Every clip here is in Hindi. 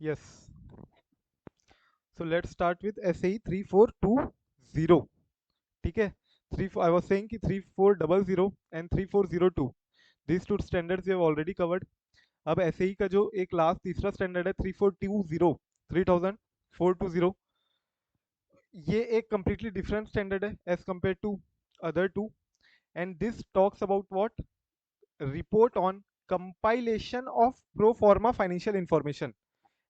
Yes. So let's start with SAE 3420. ठीक है. I was saying कि 3400 and 3402. These two standards we have already covered. अब SAE का जो एक लास्ट तीसरा स्टैंडर्ड है 3420, 3420, ये एक completely different standard है as compared to other two. And this talks about what? Report on compilation of pro forma financial information.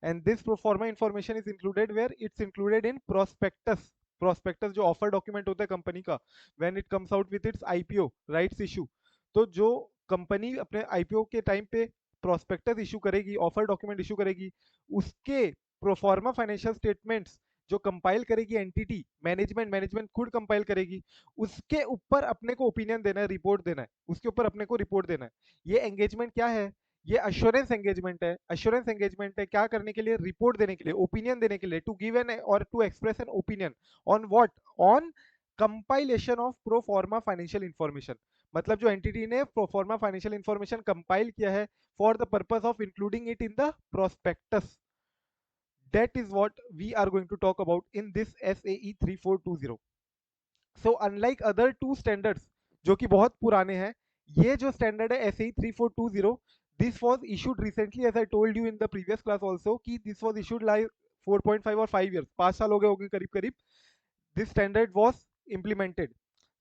And this pro forma information is included where? It's included in prospectus जो ऑफर डॉक्यूमेंट होता है कंपनी का when it comes out with its IPO rights issue. तो जो कंपनी अपने आईपीओ के टाइम पे प्रोस्पेक्टस इशू करेगी, ऑफर डॉक्यूमेंट इशू करेगी, उसके प्रोफॉर्मा फाइनेंशियल स्टेटमेंट्स जो कंपाइल करेगी एंटिटी, मैनेजमेंट खुद कंपाइल करेगी, उसके ऊपर अपने को ओपिनियन देना है, रिपोर्ट देना है, उसके ऊपर अपने को रिपोर्ट देना है. ये एंगेजमेंट क्या है? ये अश्योरेंस एंगेजमेंट है. अश्योरेंस एंगेजमेंट है क्या करने के लिए? रिपोर्ट देने के लिए, ओपिनियन देने के लिए, टू गिव एन और to express an opinion on what? On compilation of pro forma financial information. मतलब जो एंटिटी ने pro forma financial information compile किया है for the purpose of including it in the prospectus. That is what we are going to talk about in this SAE 3420. So unlike other two standards जो कि बहुत पुराने हैं, ये जो स्टैंडर्ड है SAE 3420, this was issued recently as I told you in the previous class also कि this was issued like 4.5 और 5 years, 5 साल हो गए होंगे करीब करीब. This standard was implemented.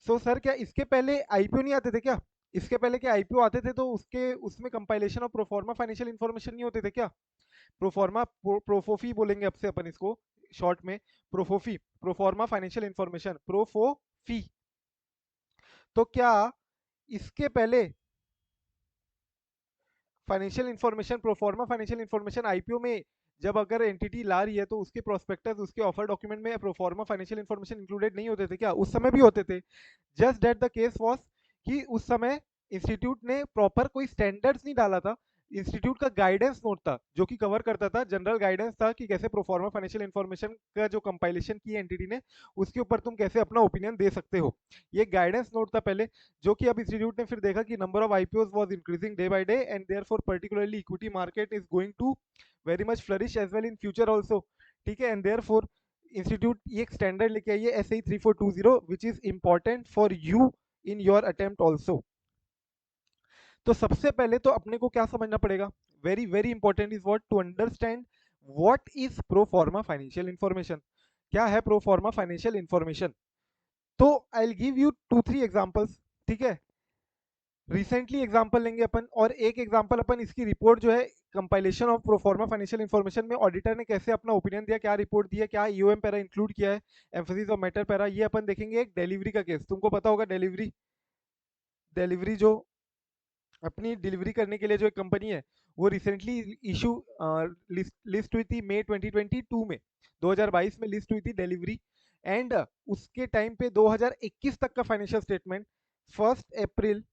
So sir क्या इसके पहले आईपीओ नहीं आते थे क्या? इसके पहले क्या आईपीओ आते थे तो उसके उसमें compilation of proforma financial information नहीं होते थे क्या? प्रोफॉर्मा प्रोफोफी बोलेंगे अब से अपन इसको शॉर्ट में. प्रोफोफी, प्रोफॉर्मा फाइनेंशियल इंफॉर्मेशन, प्रोफोफी. तो क्या इसके पहले financial information, proforma financial information IPO में जब अगर एंटिटी ला रही है तो उसके प्रोस्पेक्टस, उसके ऑफर डॉक्यूमेंट में प्रोफॉर्मा फाइनेंशियल इंफॉर्मेशन इंक्लूडेड नहीं होते थे क्या? उस समय भी होते थे. Just that the case was कि उस समय इंस्टीट्यूट ने प्रॉपर कोई स्टैंडर्ड्स नहीं डाला था. इंस्टीट्यूट का गाइडेंस नोट था जो कि कवर करता था, जनरल गाइडेंस था कि कैसे प्रोफॉर्मा फाइनेंशियल इंफॉर्मेशन का जो कंपाइलेशन की एंटिटी ने उसके ऊपर तुम कैसे अपना ओपिनियन दे सकते हो. ये गाइडेंस नोट था पहले, जो कि अब इंस्टीट्यूट ने फिर देखा कि number of IPOs was increasing day by day and therefore particularly equity market is going to very much flourish as well in future also. ठीक है. एंड देयरफॉर इंस्टीट्यूट ये एक स्टैंडर्ड लेके आई है SAE 3420 which is important for you in your attempt also. तो सबसे पहले तो अपने को क्या समझना पड़ेगा? Very very important is what? To understand what is pro forma financial information. क्या है प्रो फॉर्मा फाइनेंशियल इंफॉर्मेशन? तो I will give you 2-3 examples. ठीक है. रिसेंटली एग्जांपल लेंगे अपन, और एक एग्जांपल अपन इसकी रिपोर्ट जो है compilation of proforma financial information में ऑडिटर ने कैसे अपना ओपिनियन दिया, क्या रिपोर्ट दिया, क्या ईओएम पैरा इंक्लूड किया है, एम्फेसिस और मैटर पैरा, ये अपन देखेंगे. एक डिलीवरी का केस, तुमको पता होगा डिलीवरी, डिलीवरी जो अपनी डिलीवरी करने के लिए जो एक कंपनी है वो रिसेंटली इशू लिस्ट हुई थी मई 2022 में, 2022 में लिस्ट हुई थी डिलीवरी. एंड उसके टाइम पे 2021 तक का फाइनेंशियल स्टेटमेंट 1 अप्रैल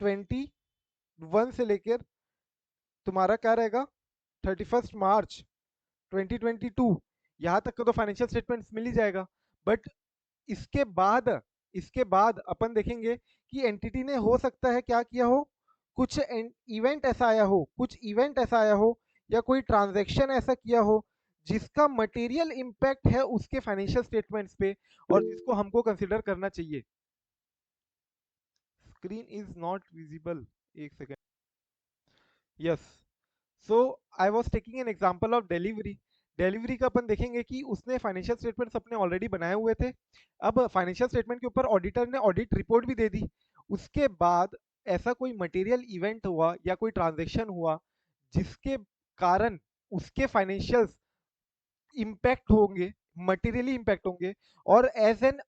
21 से लेकर तुम्हारा क्या रहेगा 31 मार्च 2022, यहाँ तक का तो फाइनेंशियल स्टेटमेंट्स मिल ही जाएगा. बट इसके बाद, इसके बाद अपन देखेंगे कि एंटिटी ने हो सकता है क्या किया हो, कुछ इवेंट ऐसा आया हो, कुछ इवेंट ऐसा आया हो या कोई ट्रांजैक्शन ऐसा किया हो जिसका मटेरियल इम्पैक्ट है उसके फाइनेंशियल स्टेटमेंट्स पे और जिसको हमको कंसिडर करना चाहिए. स्क्रीन इज नॉट विजिबल, एक second. Yes. So I was taking an example of delivery. Delivery का अपन देखेंगे कि उसने फाइनेंशियल स्टेटमेंट्स अपने ऑलरेडी बनाए हुए थे. अब फाइनेंशियल स्टेटमेंट के ऊपर ऑडिटर ने ऑडिट रिपोर्ट भी दे दी. उसके बाद ऐसा कोई मटेरियल इवेंट हुआ या कोई ट्रांजेक्शन हुआ जिसके कारण उसके फाइनेंशियल्स इम्पैक्ट होंगे, मटेरियली इम्पैक्ट होंगे. और एज एन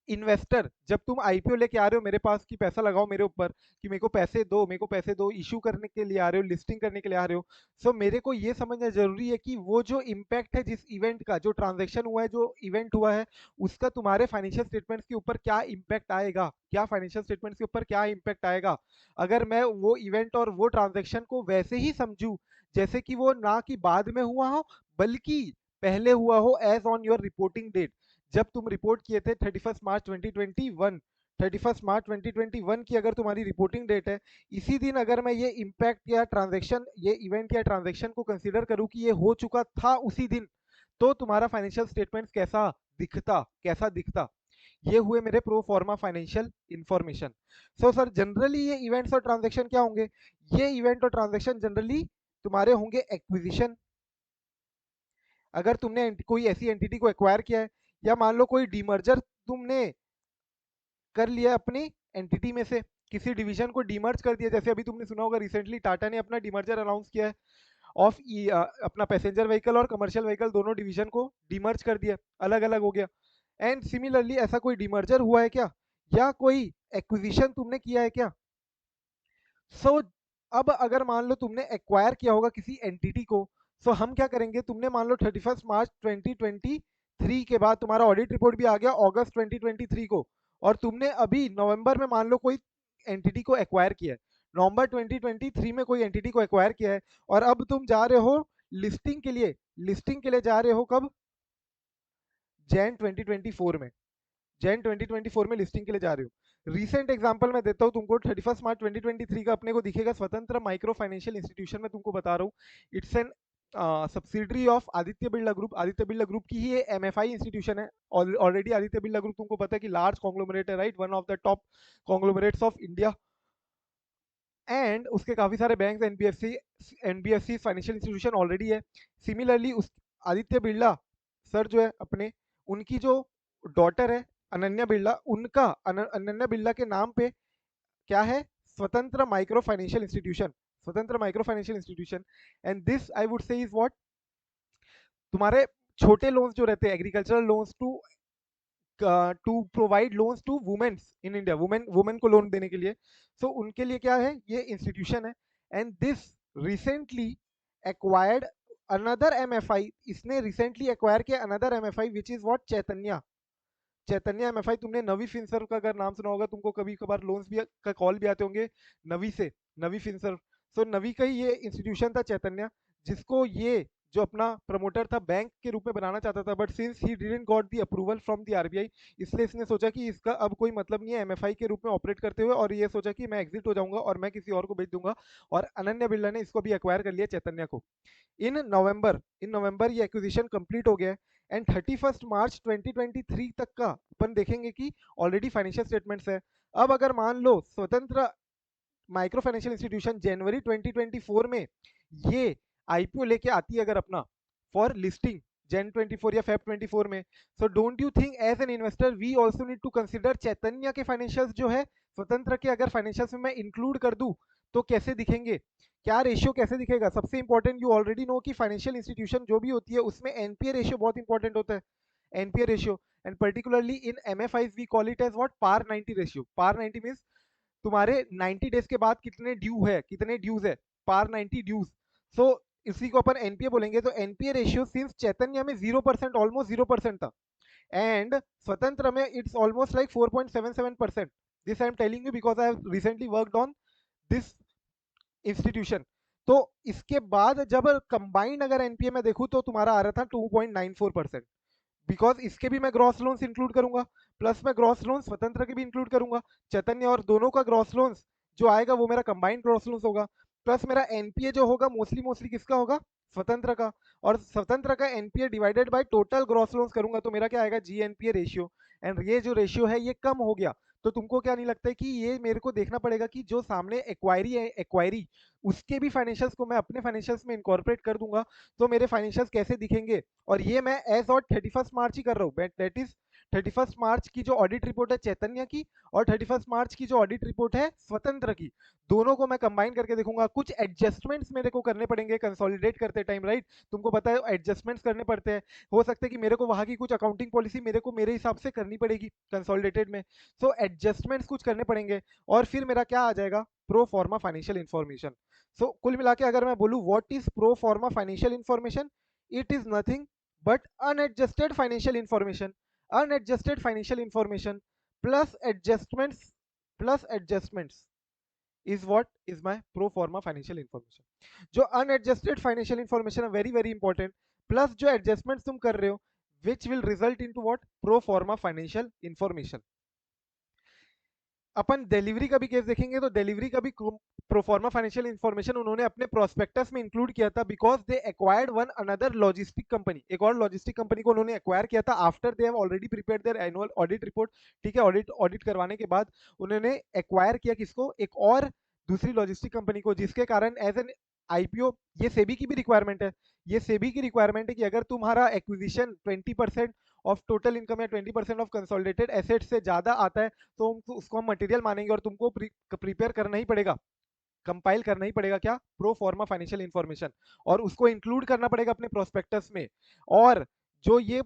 इन्वेस्टर जब तुम आईपीओ लेके आ रहे हो मेरे पास कि पैसा लगाओ मेरे ऊपर, कि मेरे को पैसे दो, मेरे को पैसे दो, इशू करने के लिए आ रहे हो, लिस्टिंग करने के लिए आ रहे हो. सो मेरे को ये समझना जरूरी है कि वो जो इम्पैक्ट है जिस इवेंट का, जो ट्रांजेक्शन हुआ है, जो इवेंट हुआ है, उसका तुम्हारे फाइनेंशियल स्टेटमेंट्स के ऊपर क्या इम्पैक्ट आएगा, क्या फाइनेंशियल स्टेटमेंट्स के ऊपर क्या इम्पैक्ट आएगा. अगर मैं वो इवेंट और वो ट्रांजेक्शन को वैसे ही समझूं जैसे कि वो ना कि बाद में हुआ हो बल्कि पहले हुआ हो as on your reporting date, जब तुम रिपोर्ट किए थे 31 मार्च 2021, 31 मार्च 2021 की अगर तुम्हारी रिपोर्टिंग डेट है, इसी दिन अगर मैं ये इम्पैक्ट या ट्रांजेक्शन, ये इवेंट या ट्रांजेक्शन को कंसीडर करूं कि ये हो चुका था उसी दिन, तो तुम्हारा फाइनेंशियल स्टेटमेंट कैसा दिखता। ये हुए मेरे pro forma financial information. So sir generally ये इवेंट्स और ट्रांजेक्शन क्या होंगे? ये इवेंट और ट्रांजेक्शन जनरली तुम्हारे होंगे एक्विजिशन। अगर तुमने कोई ऐसी एंटिटी को एक्वायर किया है, या मान लो कोई डीमर्जर तुमने कर लिया अपनी एंटिटी में से, किसी डिवीजन को डीमर्ज कर दिया, जैसे अभी तुमने सुना होगा रिसेंटली टाटा ने अपना डीमर्जर अनाउंस किया है ऑफ अपना पैसेंजर व्हीकल और कमर्शियल व्हीकल दोनों डिवीजन को डीमर्ज कर दिया, अलग अलग हो गया। एंड सिमिलरली ऐसा कोई डीमर्जर हुआ है क्या, या कोई एक्विजिशन तुमने किया है क्या? सो अब अगर मान लो तुमने एक्वायर किया होगा किसी एंटिटी को, सो हम क्या करेंगे, तुमने मान लो 31 मार्च 2023 के बाद तुम्हारा ऑडिट रिपोर्ट भी आ गया अगस्त 2023 को, और तुमने अभी नवंबर में मान लो कोई एंटिटी को एक्वायर किया है, नवंबर 2023 में कोई एंटिटी को एक्वायर किया है, और अब तुम जा रहे हो लिस्टिंग के लिए जा रहे हो कब? जैन 2024 में, जैन 2024 में लिस्टिंग के लिए जा रहे हो। रीसेंट एग्जांपल मैं देता हूं तुमको, 31 मार्च 2023 का अपने को दिखेगा स्वतंत्र माइक्रो फाइनेंशियल इंस्टीट्यूशन में, तुमको बता रहा हूँ it's an subsidiary of Aditya Birla group. Aditya Birla group की ही ये एमएफआई इंस्टीट्यूशन है। ऑलरेडी आदित्य बिरला ग्रुप तुमको पता है कि लार्ज कॉन्ग्लोमरेट है, right, one of the top conglomerates of India. And उसके काफी सारे bank, NBFC financial institution already है। सिमिलरली उस आदित्य बिरला सर जो है अपने, उनकी जो डॉटर है अनन्या बिरला, उनका अनन्या बिरला के नाम पे क्या है, स्वतंत्र माइक्रो फाइनेंशियल इंस्टीट्यूशन, स्वतंत्र micro financial institution. And this I would say is what, तुम्हारे छोटे लोन्स जो रहते हैं, agricultural loans to provide loans to womens in India, women को लोन देने के लिए, सो उनके लिए क्या है ये इंस्टीट्यूशन है। And this recently acquired another MFI, इसने रिसेंटली एक्वायर किया another MFI which is what, Chaitanya MFI. तुमने नवी फिनसर्व का अगर नाम सुना होगा, तुमको कभी कभार लोन्स भी का कॉल भी आते होंगे नवी से, नवी फिनसर्व। सो नवी का ही ये इंस्टीट्यूशन था चैतन्य, जिसको ये जो अपना प्रमोटर था बैंक के रूप में बनाना चाहता था, but since he didn't got the approval from the RBI, इसलिए इसने सोचा कि इसका अब कोई मतलब नहीं है एमएफआई के रूप में ऑपरेट करते हुए, और ये सोचा कि मैं एग्जिट हो जाऊंगा और मैं किसी और को बेच दूंगा। और अनन्या बिरला ने इसको भी एक्वायर कर लिया चैतन्य को। इन नवंबर ये एक्विजिशन कंप्लीट हो गया है। एंड 31 मार्च 2023 तक का अपन देखेंगे कि ऑलरेडी फाइनेंशियल स्टेटमेंट्स है। अब अगर मान लो स्वतंत्र माइक्रो फाइनेंशियल इंस्टीट्यूशन जनवरी 2024 में ये आईपीओ लेके आती है अगर अपना फॉर लिस्टिंग, जैन 24 या फेब 24 में, so don't you think as an investor we also need to consider Chaitanya के फाइनेंशियल्स जो है स्वतंत्र के, अगर फाइनेंशियल्स में मैं इंक्लूड कर दूं तो कैसे दिखेंगे, क्या रेशियो कैसे दिखेगा? सबसे इंपॉर्टेंट, यू ऑलरेडी नो कि फाइनेंशियल इंस्टीट्यूशन जो भी होती है उसमें एनपीए रेशियो बहुत इंपॉर्टेंट होता है, NPA ratio. And particularly in MFIs we call it as what, par 90 ratio. Par 90 means तुम्हारे 90 डेज के बाद कितने ड्यू है, कितने ड्यूज है, पार 90 ड्यूज। सो इसी को अपन एनपीए बोलेंगे। तो एनपीए रेशियो सिंस चैतन्य में 0%, ऑलमोस्ट 0% था, एंड स्वतंत्र में it's almost like 4.77%। This I am telling you because I have recently worked on this institution. तो इसके बाद जब कंबाइंड अगर एनपीए में देखूं तो तुम्हारा आ रहा था 2.94%, बिकॉज इसके भी मैं ग्रॉस लोन्स इंक्लूड करूंगा, प्लस मैं ग्रॉस लोन्स स्वतंत्र के भी इंक्लूड करूंगा, चैतन्य और दोनों का ग्रॉस लोन्स जो आएगा वो मेरा कंबाइंड ग्रॉस लोन्स होगा। प्लस मेरा एनपीए जो होगा मोस्टली मोस्टली किसका होगा, स्वतंत्र का, और स्वतंत्र का NPA divided by total gross loans करूंगा तो मेरा क्या आएगा, जीएनपीए रेशियो। एंड ये जो रेशियो है ये कम हो गया। तो तुमको क्या नहीं लगता है कि ये मेरे को देखना पड़ेगा कि जो सामने एक्वायरी है, एक्वायरी उसके भी फाइनेंशियल्स को मैं अपने फाइनेंशियल्स में इनकॉर्पोरेट कर दूंगा, तो मेरे फाइनेंशियल्स कैसे दिखेंगे? और ये मैं एज ऑन 31 मार्च ही कर रहा हूँ, दैट इज 31 मार्च की जो ऑडिट रिपोर्ट है चैतन्य की, और 31 मार्च की जो ऑडिट रिपोर्ट है स्वतंत्र की, दोनों को मैं कंबाइन करके देखूंगा। कुछ एडजस्टमेंट्स मेरे को करने पड़ेंगे कंसोलिडेट करते टाइम, राइट, तुमको पता है एडजस्टमेंट्स करने पड़ते हैं। हो सकता है कि मेरे को वहां की कुछ अकाउंटिंग पॉलिसी मेरे को मेरे हिसाब से करनी पड़ेगी कंसोलिडेटेड में, सो एडजस्टमेंट्स कुछ करने पड़ेंगे, और फिर मेरा क्या आ जाएगा, प्रो फॉर्मा फाइनेंशियल इंफॉर्मेशन। सो कुल मिला के अगर मैं बोलूं what is pro forma financial information, it is nothing but unadjusted financial information, unadjusted financial information plus adjustments is what is my pro forma financial information. जो अनएडजस्टेड फाइनेंशियल इंफॉर्मेशन है, वेरी वेरी इंपॉर्टेंट, प्लस जो एडजस्टमेंट्स तुम कर रहे हो which will result into what, pro forma financial information. Upon delivery का भी केस देखेंगे तो डिलीवरी का भी प्रोफॉर्मा फाइनेंशियल इंफॉर्मेशन उन्होंने अपने प्रोस्पेक्टस में इंक्लूड किया था because they acquired one another logistic company, एक और लॉजिस्टिक कंपनी को उन्होंने एक्वायर किया था after they have already prepared there annual audit report. ठीक है, ऑडिट ऑडिट करवाने के बाद उन्होंने एक्वायर किया किसको, एक और दूसरी लॉजिस्टिक कंपनी को, जिसके कारण एज एन आईपीओ, ये सेबी की भी रिक्वायरमेंट है, ये सेबी की रिक्वायरमेंट है कि अगर तुम्हारा एक्विजिशन 20% ऑफ टोटल इनकम या 20% ऑफ कंसोलिडेटेड एसेट से ज्यादा आता है तो उसको हम मटेरियल मानेंगे और तुमको प्रिपेयर करना ही पड़ेगा, कंपाइल करना ही पड़ेगा क्या, प्रो फॉर्मा फाइनेंशियल इंफॉर्मेशन, और उसको इंक्लूड करना पड़ेगा अपने प्रोस्पेक्टस में। और जो ये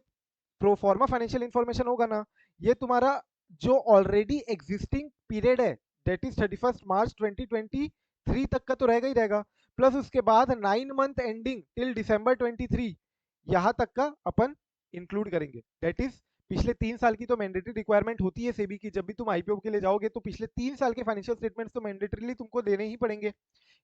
प्रो फॉर्मा फाइनेंशियल इंफॉर्मेशन होगा ना, ये तुम्हारा जो ऑलरेडी एग्जिस्टिंग पीरियड है दैट इज 31 मार्च 2023 तक का तो रहेगा ही रहेगा, प्लस उसके बाद 9 मंथ एंडिंग टिल डिसंबर 23 यहाँ तक का अपन इंक्लूड करेंगे। दैट इज पिछले 3 साल की तो मैंडेटरी रिक्वायरमेंट होती है सेबी की, जब भी तुम आईपीओ के लिए जाओगे तो पिछले 3 साल के फाइनेंशियल स्टेटमेंट्स तो मैंडेटरीली तुमको देने ही पड़ेंगे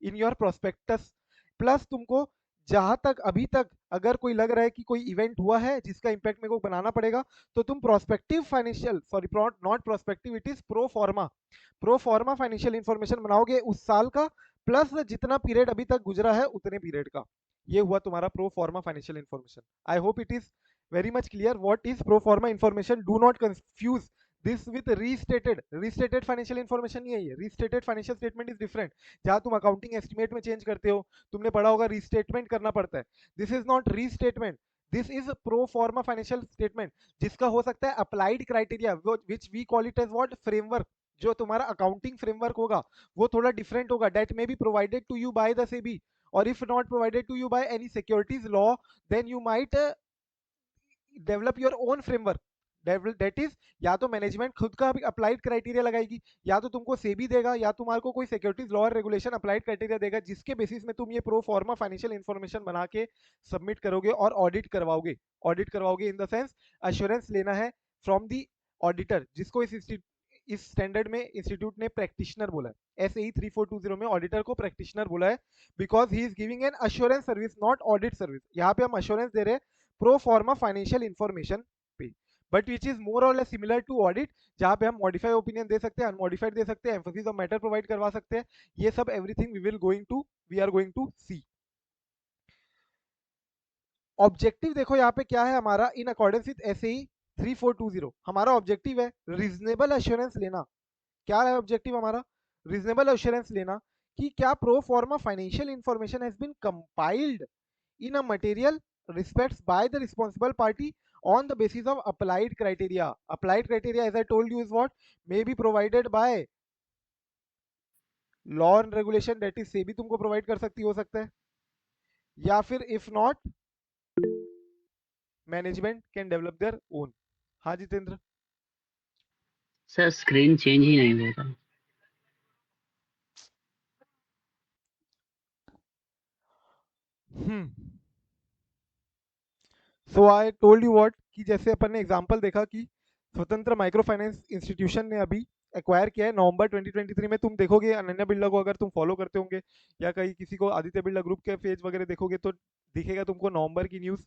इन योर प्रोस्पेक्टस। प्लस तुमको जहां तक अभी तक अगर कोई लग रहा है कि कोई इवेंट हुआ है जिसका इंपैक्ट मेरे को बनाना पड़ेगा, तो तुम prospective financial, sorry not prospective, it is pro forma financial information बनाओगे उस साल का, प्लस जितना पीरियड अभी तक गुजरा है उतने पीरियड का। ये हुआ तुम्हारा pro forma financial information. I hope it is very much clear what is pro forma information. Do not confuse this with restated financial information नहीं है ये, restated financial statement is different, जहां तुम अकाउंटिंग एस्टिमेट में चेंज करते हो, तुमने पढ़ा होगा रीस्टेटमेंट करना पड़ता है। This is not restatement, this is pro forma financial statement, जिसका हो सकता है applied criteria which we call it as what, framework. जो तुम्हारा अकाउंटिंग फ्रेमवर्क होगा वो थोड़ा डिफरेंट होगा, that may be provided to you by the SEBI, और if not provided to you by any securities law, then you might develop your own framework. That is या तो मैनेजमेंट खुद का अप्लाइड क्राइटेरिया लगाएगी, या तो तुमको सेबी देगा, या तुम्हारे को कोई सिक्योरिटीज लॉ और रेगुलेशन अप्लाइड क्राइटेरिया देगा, जिसके बेसिस में तुम ये प्रो फॉर्मा फाइनेंशियल इंफॉर्मेशन बना के सबमिट करोगे और ऑडिट करवाओगे। ऑडिट करवाओगे इन द सेंस अश्योरेंस लेना है फ्रॉम दी ऑडिटर, जिसको इस स्टैंडर्ड में इंस्टीट्यूट ने प्रैक्टिशनर बोला है। एस ए 3420 में ऑडिटर को प्रैक्टिशनर बोला है, because he is giving an assurance service, not audit service. यहाँ पे हम अश्योरेंस दे रहे हैं प्रो फॉर्मा फाइनेंशियल इंफॉर्मेशन पे, बट विच इज मोर और लेस सिमिलर टू ऑडिट, जहां पे हम मॉडिफाई ओपिनियन दे सकते हैं, अनमॉडिफाइड दे सकते हैं, एम्फोसिस ऑफ मैटर प्रोवाइड करवा सकते हैं। ये सब everything we are going to see. Objective देखो यहाँ पे क्या है हमारा, इन अकॉर्डेंस विद एसएई 3420 हमारा ऑब्जेक्टिव है रीजनेबल एश्योरेंस लेना। क्या है ऑब्जेक्टिव हमारा, रीजनेबल एश्योरेंस लेना कि क्या pro forma financial information has been compiled in a material respects by the responsible party on the basis of applied criteria. Applied criteria, as I told you, is what may be provided by law and regulation, that is SEBI तुमको provide कर सकती हो सकता है, या फिर if not management can develop their own। हाँ जितेंद्र। सर स्क्रीन चेंज ही नहीं हो रहा। सो आई टोल्ड यू व्हाट, कि जैसे अपन ने एग्जांपल देखा कि स्वतंत्र माइक्रो फाइनेंस इंस्टीट्यूशन ने अभी एक्वायर किया है नवंबर 2023 में। तुम देखोगे अनन्या बिरला को, अगर तुम फॉलो करते होंगे, या कहीं किसी को आदित्य बिरला ग्रुप के पेज वगैरह देखोगे तो दिखेगा तुमको नवंबर की news,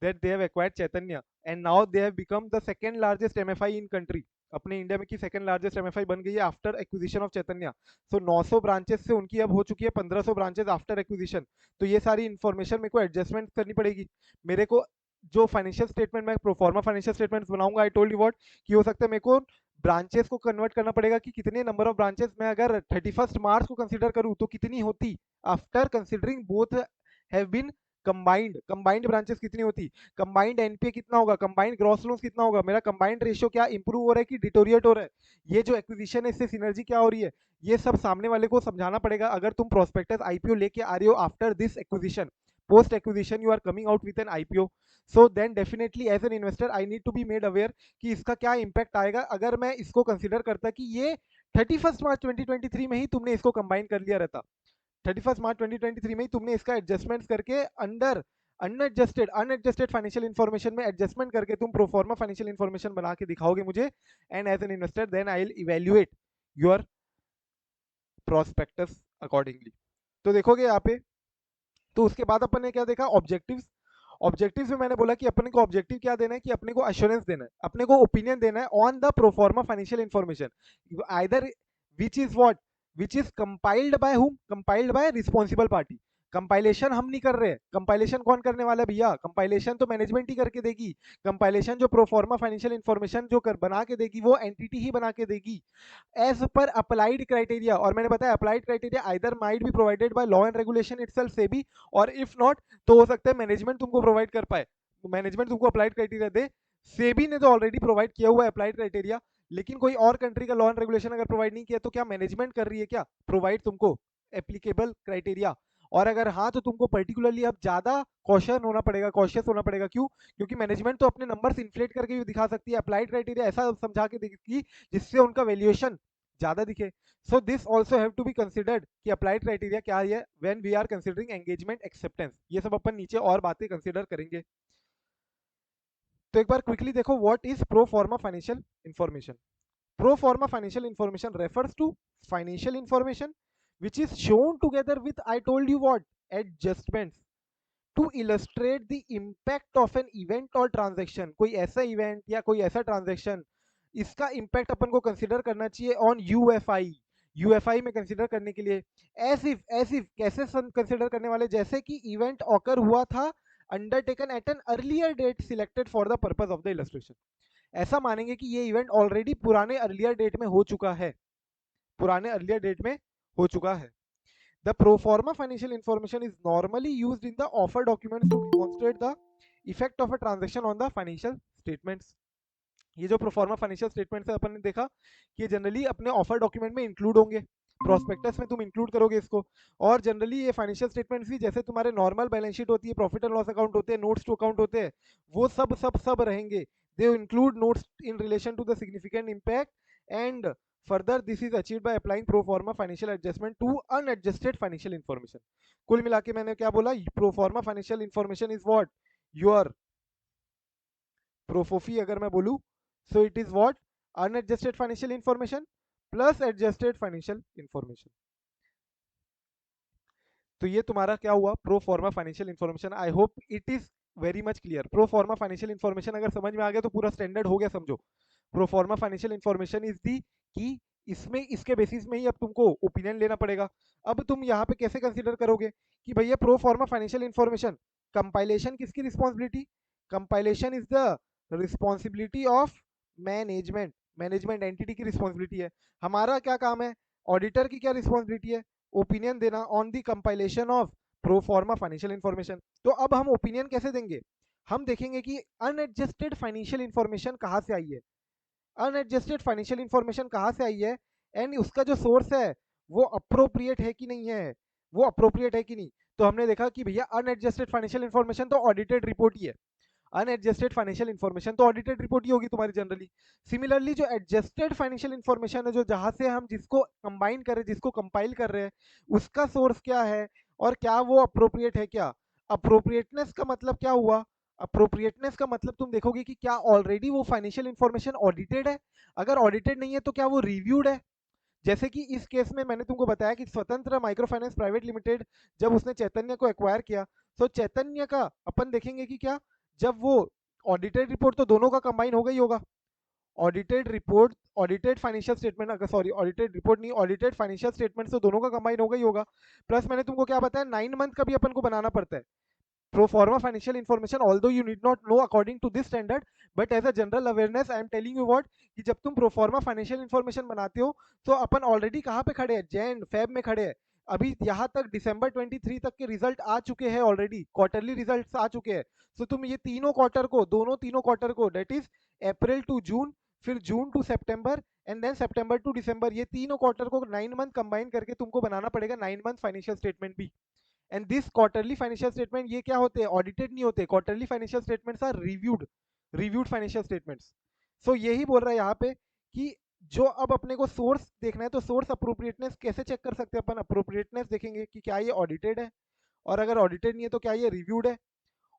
that they have acquired Chaitanya and now they have become the second largest MFI in country. अपने इंडिया में की सेकंड लार्जेस्ट एमएफआई बन गई है after acquisition of Chaitanya. So 900 branches से उनकी अब हो चुकी है 1500 ब्रांचेस आफ्टर एक्विजिशन। तो ये सारी इन्फॉर्मेशन मेरे को एडजस्टमेंट करनी पड़ेगी। मेरे को जो फाइनेंशियल स्टेटमेंट मैं प्रोफॉर्मा फाइनेंशियल स्टेटमेंट्स बनाऊंगा, आई टोल्ड यू व्हाट, कि हो सकता है मेरे को ब्रांचेस को कन्वर्ट करना पड़ेगा कि कितने नंबर ऑफ ब्रांचेस मैं अगर 31 मार्च को कंसीडर करूं तो कितनी होती, after considering both have been combined branches कितनी होती, कंबाइंड एनपीए कितना होगा, कंबाइंड ग्रॉस लोन्स कितना होगा, मेरा कंबाइंड रेशियो क्या इंप्रूव हो रहा है कि डिटोरिएट हो रहा है, ये जो एक्विजिशन है इससे सिनर्जी क्या हो रही है, ये सब सामने वाले को समझाना पड़ेगा। अगर तुम प्रोस्पेक्टस आईपीओ लेके आ रहे हो after this acquisition, post acquisition you are coming out with an IPO, so then definitely as an investor I need to be made aware कि इसका क्या इम्पैक्ट आएगा अगर मैं इसको कंसिडर करता कि ये 31 मार्च 2023 में ही तुमने इसको कंबाइन कर लिया रहता, 31 मार्च 2023 में ही तुमने इसका एडजस्टमेंट्स करके अंडर अनएडजस्टेड फाइनेंशियल इंफॉर्मेशन में एडजस्टमेंट करके तुम प्रोफॉर्मा फाइनेंशियल इंफॉर्मेशन बना के दिखाओगे मुझे, and as an investor then I will evaluate your prospectus accordingly. तो देखोगे यहाँ पे, तो उसके बाद अपन ने क्या देखा, ऑब्जेक्टिव्स। ऑब्जेक्टिव्स में मैंने बोला कि अपने को ऑब्जेक्टिव क्या देना है, कि अपने को अश्योरेंस देना है, अपने को ओपिनियन देना है on the proforma financial information, either which is what, which is compiled by whom, compiled bye responsible party. Compilation हम नहीं कर रहे हैं, कंपाइलेशन कौन करने वाला है भैया, कंपाइलेशन तो मैनेजमेंट ही करके देगी। कंपाइलेशन जो प्रोफॉर्मा फाइनेंशियल इंफॉर्मेशन जो कर बना के देगी वो एंटिटी ही बना के देगी एज पर अप्लाइड क्राइटेरिया। और मैंने बताया applied criteria either might be provided by law and regulation itself SEBI, और इफ नॉट तो हो सकता है मैनेजमेंट तुमको प्रोवाइड कर पाए, मैनेजमेंट तुमको अप्लाइड क्राइटेरिया दे। सेबी ने तो ऑलरेडी प्रोवाइड किया हुआ है अप्लाइड क्राइटेरिया, लेकिन कोई और कंट्री का लॉ एंड रेगुलेशन अगर प्रोवाइड नहीं किया तो क्या मैनेजमेंट कर रही है क्या प्रोवाइड तुमको एप्लीकेबल क्राइटेरिया। और अगर हाँ तो तुमको पर्टिकुलरली अब ज्यादा कॉशन होना पड़ेगा, कॉशियस होना पड़ेगा। क्यों? क्योंकि मैनेजमेंट तो अपने नंबर्स इन्फ्लेट करके भी दिखा सकती है, अप्लाइड क्राइटेरिया ऐसा समझा के देगी जिससे उनका वैल्यूएशन ज्यादा दिखे। So this also have to be considered कि अप्लाइड क्राइटेरिया क्या है when we are considering engagement acceptance. ये सब अपन नीचे और बातें कंसिडर करेंगे। तो एक बार क्विकली देखो what is pro forma financial information. Pro forma financial information refers to financial information which is shown together with, I told you what, adjustments to illustrate the impact of an event or transaction। कोई ऐसा इवेंट या कोई ऐसा ट्रांजेक्शन, इसका इम्पैक्ट अपन को कंसिडर करना चाहिए ऑन यूएफआई, यूएफआई में कंसिडर करने के लिए एज इफ कैसे कंसिडर करने वाले, जैसे कि इवेंट ऑकर हुआ था undertaken at an earlier date selected for the purpose of the illustration. ऐसा मानेंगे कि ये इवेंट ऑलरेडी पुराने अर्लियर डेट में हो चुका है, पुराने अर्लियर डेट में हो चुका है। The proforma financial information is normally used in the offer documents to demonstrate the effect of a transaction on the financial statements. ये जो प्रोफॉर्मा फाइनेंशियल स्टेटमेंट्स है अपन ने देखा कि जनरली अपने ऑफर डॉक्यूमेंट में इंक्लूड होंगे, प्रोस्पेक्टस में तुम इंक्लूड करोगे इसको। और जनरली ये फाइनेंशियल स्टेटमेंट्स भी जैसे तुम्हारे नॉर्मल बैलेंस शीट होती है, प्रॉफिट एंड लॉस अकाउंट होते हैं, नोट्स टू अकाउंट होते हैं, वो सब रहेंगे। They include notes in relation to the significant impact and further this is achieved by applying pro forma financial adjustment to unadjusted financial information. कुल मिला के मैंने क्या बोला, pro forma financial information is what, your ProFoFI अगर मैं बोलूं, so it is what, unadjusted financial information plus adjusted financial information. तो ये तुम्हारा क्या हुआ, pro forma financial information. I hope it is very much clear. Pro forma financial information अगर समझ में आ गया तो पूरा स्टैंडर्ड हो गया समझो। Pro forma financial information is the की, इसमें इसके बेसिस में ही अब तुमको ओपिनियन लेना पड़ेगा। अब तुम यहाँ पे कैसे कंसिडर करोगे कि भैया pro forma financial information, compilation किसकी responsibility, compilation is the responsibility of management, management entity की रिस्पॉन्सिबिलिटी है। हमारा क्या काम है, ऑडिटर की क्या रिस्पॉन्सिबिलिटी है, ओपिनियन देना on the compilation of pro forma financial information. तो अब हम ओपिनियन कैसे देंगे, हम देखेंगे कि अनएडजस्टेड फाइनेंशियल इंफॉर्मेशन कहाँ से आई है, अनएडजस्टेड फाइनेंशियल इंफॉर्मेशन कहाँ से आई है, एंड उसका जो सोर्स है वो अप्रोप्रिएट है कि नहीं है, वो अप्रोप्रिएट है कि नहीं। तो हमने देखा कि भैया अनएडजस्टेड फाइनेंशियल इंफॉर्मेशन तो ऑडिटेड रिपोर्ट ही है, अनएडजस्टेड फाइनेंशियल इंफॉर्मेशन तो ऑडिटेड रिपोर्ट ही होगी तुम्हारी जनरली। सिमिलरली जो एडजस्टेड फाइनेंशियल इंफॉर्मेशन है, जो जहां से हम जिसको कंबाइन कर रहे हैं, जिसको कंपाइल कर रहे हैं, उसका सोर्स क्या है और क्या वो अप्रोप्रिएट है क्या। अप्रोप्रिएटनेस का मतलब क्या हुआ, अप्रोप्रिएटनेस का मतलब तुम देखोगे कि क्या ऑलरेडी वो फाइनेंशियल इंफॉर्मेशन ऑडिटेड है, अगर ऑडिटेड नहीं है तो क्या वो रिव्यूड है। जैसे कि इस केस में मैंने तुमको बताया कि स्वतंत्र माइक्रो फाइनेंस प्राइवेट लिमिटेड जब उसने चैतन्य को एक्वायर किया, तो चैतन्य का अपन देखेंगे कि क्या, जब वो ऑडिटेड रिपोर्ट तो दोनों का कंबाइन हो गई होगा, audited report, audited financial statement, अगर सॉरी ऑडिटेड रिपोर्ट नहीं, ऑडिटेड फाइनेंशियल स्टेटमेंट तो दोनों का कंबाइन हो गई होगा। प्लस मैंने तुमको क्या बताया, 9 मंथ का भी अपन को बनाना पड़ता है pro forma financial information, although you need not know according to this standard, but as a general awareness I am telling you what, कि जब तुम pro forma financial information बनाते हो तो अपन ऑलरेडी कहाँ पे खड़े हैं, जैन फेब में खड़े हैं। अभी यहाँ तक दिसंबर 23 तक के रिजल्ट आ चुके हैं ऑलरेडी, क्वार्टरली रिजल्ट्स आ चुके हैं। सो तुम ये तीनों क्वार्टर को, दोनों तीनों क्वार्टर को, that is April to June, फिर June to September and then September to December, ये तीनों क्वार्टर को 9 मंथ कंबाइन करके तुमको बनाना पड़ेगा 9 मंथ फाइनेंशियल स्टेटमेंट भी। And this quarterly financial statement ये क्या होते हैं, ऑडिटेड नहीं होते, quarterly financial statements are reviewed, reviewed financial statements. So यही बोल रहा है यहाँ पे कि जो अब अपने को सोर्स देखना है, तो सोर्स अप्रोप्रिएटनेस कैसे चेक कर सकते हैं अपन, अप्रोप्रिएटनेस देखेंगे कि क्या ये ऑडिटेड है, और अगर ऑडिटेड नहीं है तो क्या ये रिव्यूड है,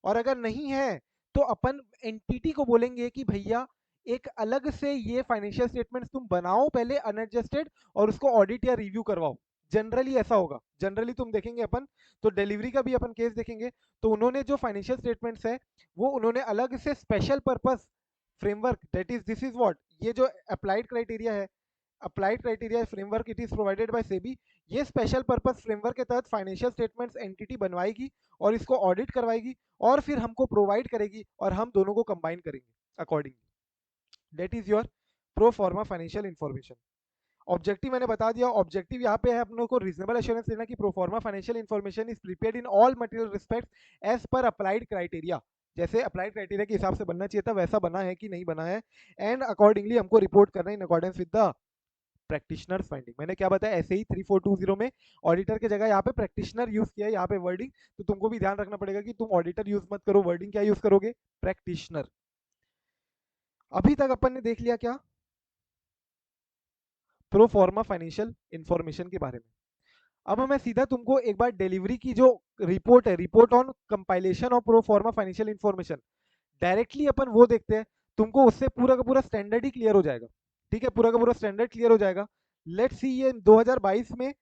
और अगर नहीं है तो अपन एंटिटी को बोलेंगे कि भैया एक अलग से ये फाइनेंशियल स्टेटमेंट्स तुम बनाओ पहले अनएडजस्टेड, और उसको ऑडिट या रिव्यू करवाओ। जनरली ऐसा होगा, जनरली तुम देखेंगे अपन, तो डिलीवरी का भी अपन केस देखेंगे, तो उन्होंने जो फाइनेंशियल स्टेटमेंट्स है वो उन्होंने अलग से special purpose framework, that is this is what, ये जो अप्लाइड क्राइटेरिया है, applied criteria framework it is provided by SEBI, ये स्पेशल पर्पस फ्रेमवर्क के तहत फाइनेंशियल स्टेटमेंट्स एंटिटी बनवाएगी और इसको ऑडिट करवाएगी और फिर हमको प्रोवाइड करेगी और हम दोनों को कंबाइन करेंगे accordingly. That is your pro forma financial information. Objective मैंने बता दिया, ऑब्जेक्टिव यहाँ पे है अपनों को रीजनेबल एश्योरेंस देना कि proforma financial information is prepared in all material respect as per applied criteria, जैसे अप्लाइड क्राइटेरिया के हिसाब से बनना चाहिए था वैसा बना है कि नहीं बना है, एंड अकॉर्डिंगली हमको रिपोर्ट करना इन accordance with the practitioners finding. मैंने क्या बताया, ऐसे ही 3420 में ऑडिटर के जगह यहाँ पे प्रैक्टिशनर यूज किया है, यहाँ पे वर्डिंग, तो तुमको भी ध्यान रखना पड़ेगा कि तुम ऑडिटर यूज मत करो, वर्डिंग क्या यूज करोगे, प्रैक्टिशनर। अभी तक अपन ने देख लिया क्या, प्रो फॉर्मा फाइनेंशियल इंफॉर्मेशन के बारे में। अब मैं सीधा तुमको एक बार डिलीवरी की जो रिपोर्ट है, report on compilation of pro forma financial information, directly अपन वो देखते हैं, तुमको उससे पूरा का पूरा स्टैंडर्ड ही क्लियर हो जाएगा। ठीक है, पूरा का पूरा स्टैंडर्ड क्लियर हो जाएगा। लेट्स सी, ये 2022 में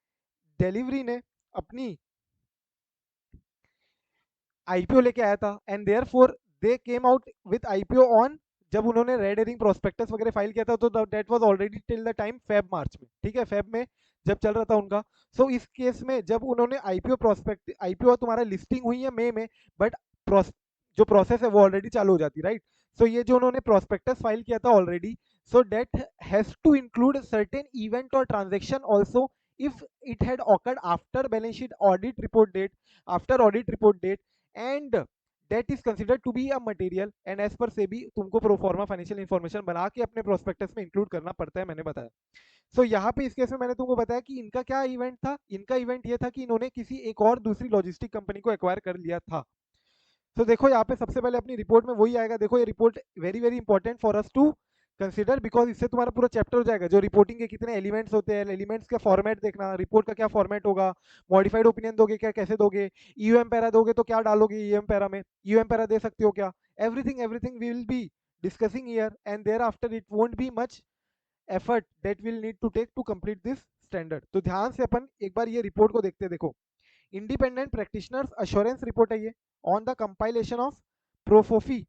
डिलीवरी ने अपनी आईपीओ लेके आया था and therefore they came out with IPO on, जब उन्होंने रेड हेरिंग प्रोस्पेक्टस वगैरह फाइल किया था तो that was already till the time Feb March में, ठीक है, फेब में जब चल रहा था उनका। सो इस केस में जब उन्होंने आईपीओ प्रोस्पेक्ट, आईपीओ तुम्हारा लिस्टिंग हुई है मई में, बट जो प्रोसेस है वो ऑलरेडी चालू हो जाती, राइट। सो ये जो उन्होंने प्रोस्पेक्टस फाइल किया था already, so that has to include certain event और transaction also if it had occurred after balance sheet audit report date, after audit report date, and that is considered to be a material, and as per SEBI तुमको प्रोफॉर्मा फाइनेंशियल इंफॉर्मेशन बना के अपने प्रोस्पेक्टस में इंक्लूड करना पड़ता है, मैंने बताया। सो यहाँ पे इस केस में मैंने तुमको बताया कि इनका क्या इवेंट था, इनका इवेंट ये था कि इन्होंने किसी एक और दूसरी लॉजिस्टिक कंपनी को एक्वायर कर लिया था। तो देखो यहाँ पे सबसे पहले अपनी रिपोर्ट में वही आएगा, देखो ये report very very important for us to consider, because इससे तुम्हारा पूरा चैप्टर हो जाएगा, जो रिपोर्टिंग के कितने एलिमेंट्स होते हैं, एलिमेंट्स का फॉर्मेट देखना, रिपोर्ट का क्या फॉर्मेट होगा, मॉडिफाइड ओपिनियन दोगे क्या, कैसे दोगे, ईयूएम पैरा दोगे तो क्या डालोगे ईयूएम पैरा में, ईयूएम पैरा दे सकते हो क्या, everything everything we will be discussing here, and thereafter it won't be much effort that will need to take to complete this standard. तो ध्यान से अपन एक बार ये रिपोर्ट को देखते हैं। देखो, इंडिपेंडेंट प्रैक्टिशनर्स अश्योरेंस रिपोर्ट है ये ऑन द कंपाइलेशन ऑफ प्रोफोफी,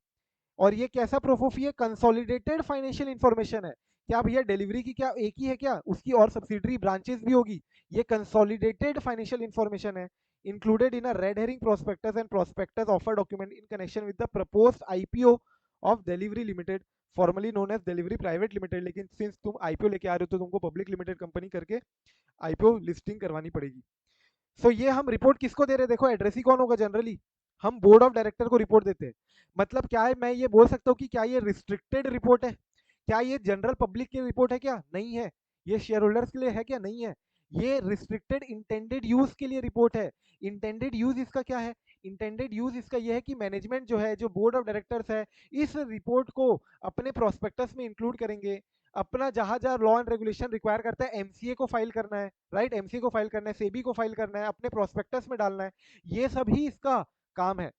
और ये कैसा प्रोफोफी है, कंसोलिडेटेड फाइनेंशियल इंफॉर्मेशन है। क्या भैया डिलीवरी की क्या एक ही है क्या, उसकी और सब्सिडरी ब्रांचेस भी होगी, ये कंसोलिडेटेड फाइनेंशियल इंफॉर्मेशन है, included in a red herring prospectus and prospectus offer document in connection with the proposed IPO of Delhivery limited, formerly known as Delhivery private limited, लेकिन सिंस तुम आईपीओ लेके आ रहे हो तो तुमको पब्लिक लिमिटेड कंपनी करके आईपीओ लिस्टिंग करवानी पड़ेगी। सो ये हम रिपोर्ट किसको दे रहे हैं, देखो एड्रेस ही कौन होगा, जनरली हम बोर्ड ऑफ डायरेक्टर को रिपोर्ट देते हैं। मतलब क्या है, मैं ये बोल सकता हूँ कि क्या ये रिस्ट्रिक्टेड रिपोर्ट है, क्या ये जनरल पब्लिक की रिपोर्ट है, क्या नहीं है, ये शेयर होल्डर्स के लिए है क्या, नहीं है, ये रिस्ट्रिक्टेड इंटेंडेड यूज के लिए रिपोर्ट है। इंटेंडेड यूज इसका क्या है, इंटेंडेड यूज इसका यह है कि मैनेजमेंट जो है, जो बोर्ड ऑफ डायरेक्टर्स है, इस रिपोर्ट को अपने प्रोस्पेक्टस में इंक्लूड करेंगे। अपना जहां जहां लॉ एंड रेगुलेशन रिक्वायर करता है, एमसीए को फाइल करना है, राइट, एमसीए को फाइल करना है, सेबी को फाइल करना है, अपने प्रोस्पेक्टस में डालना है, ये सब ही इसका काम है।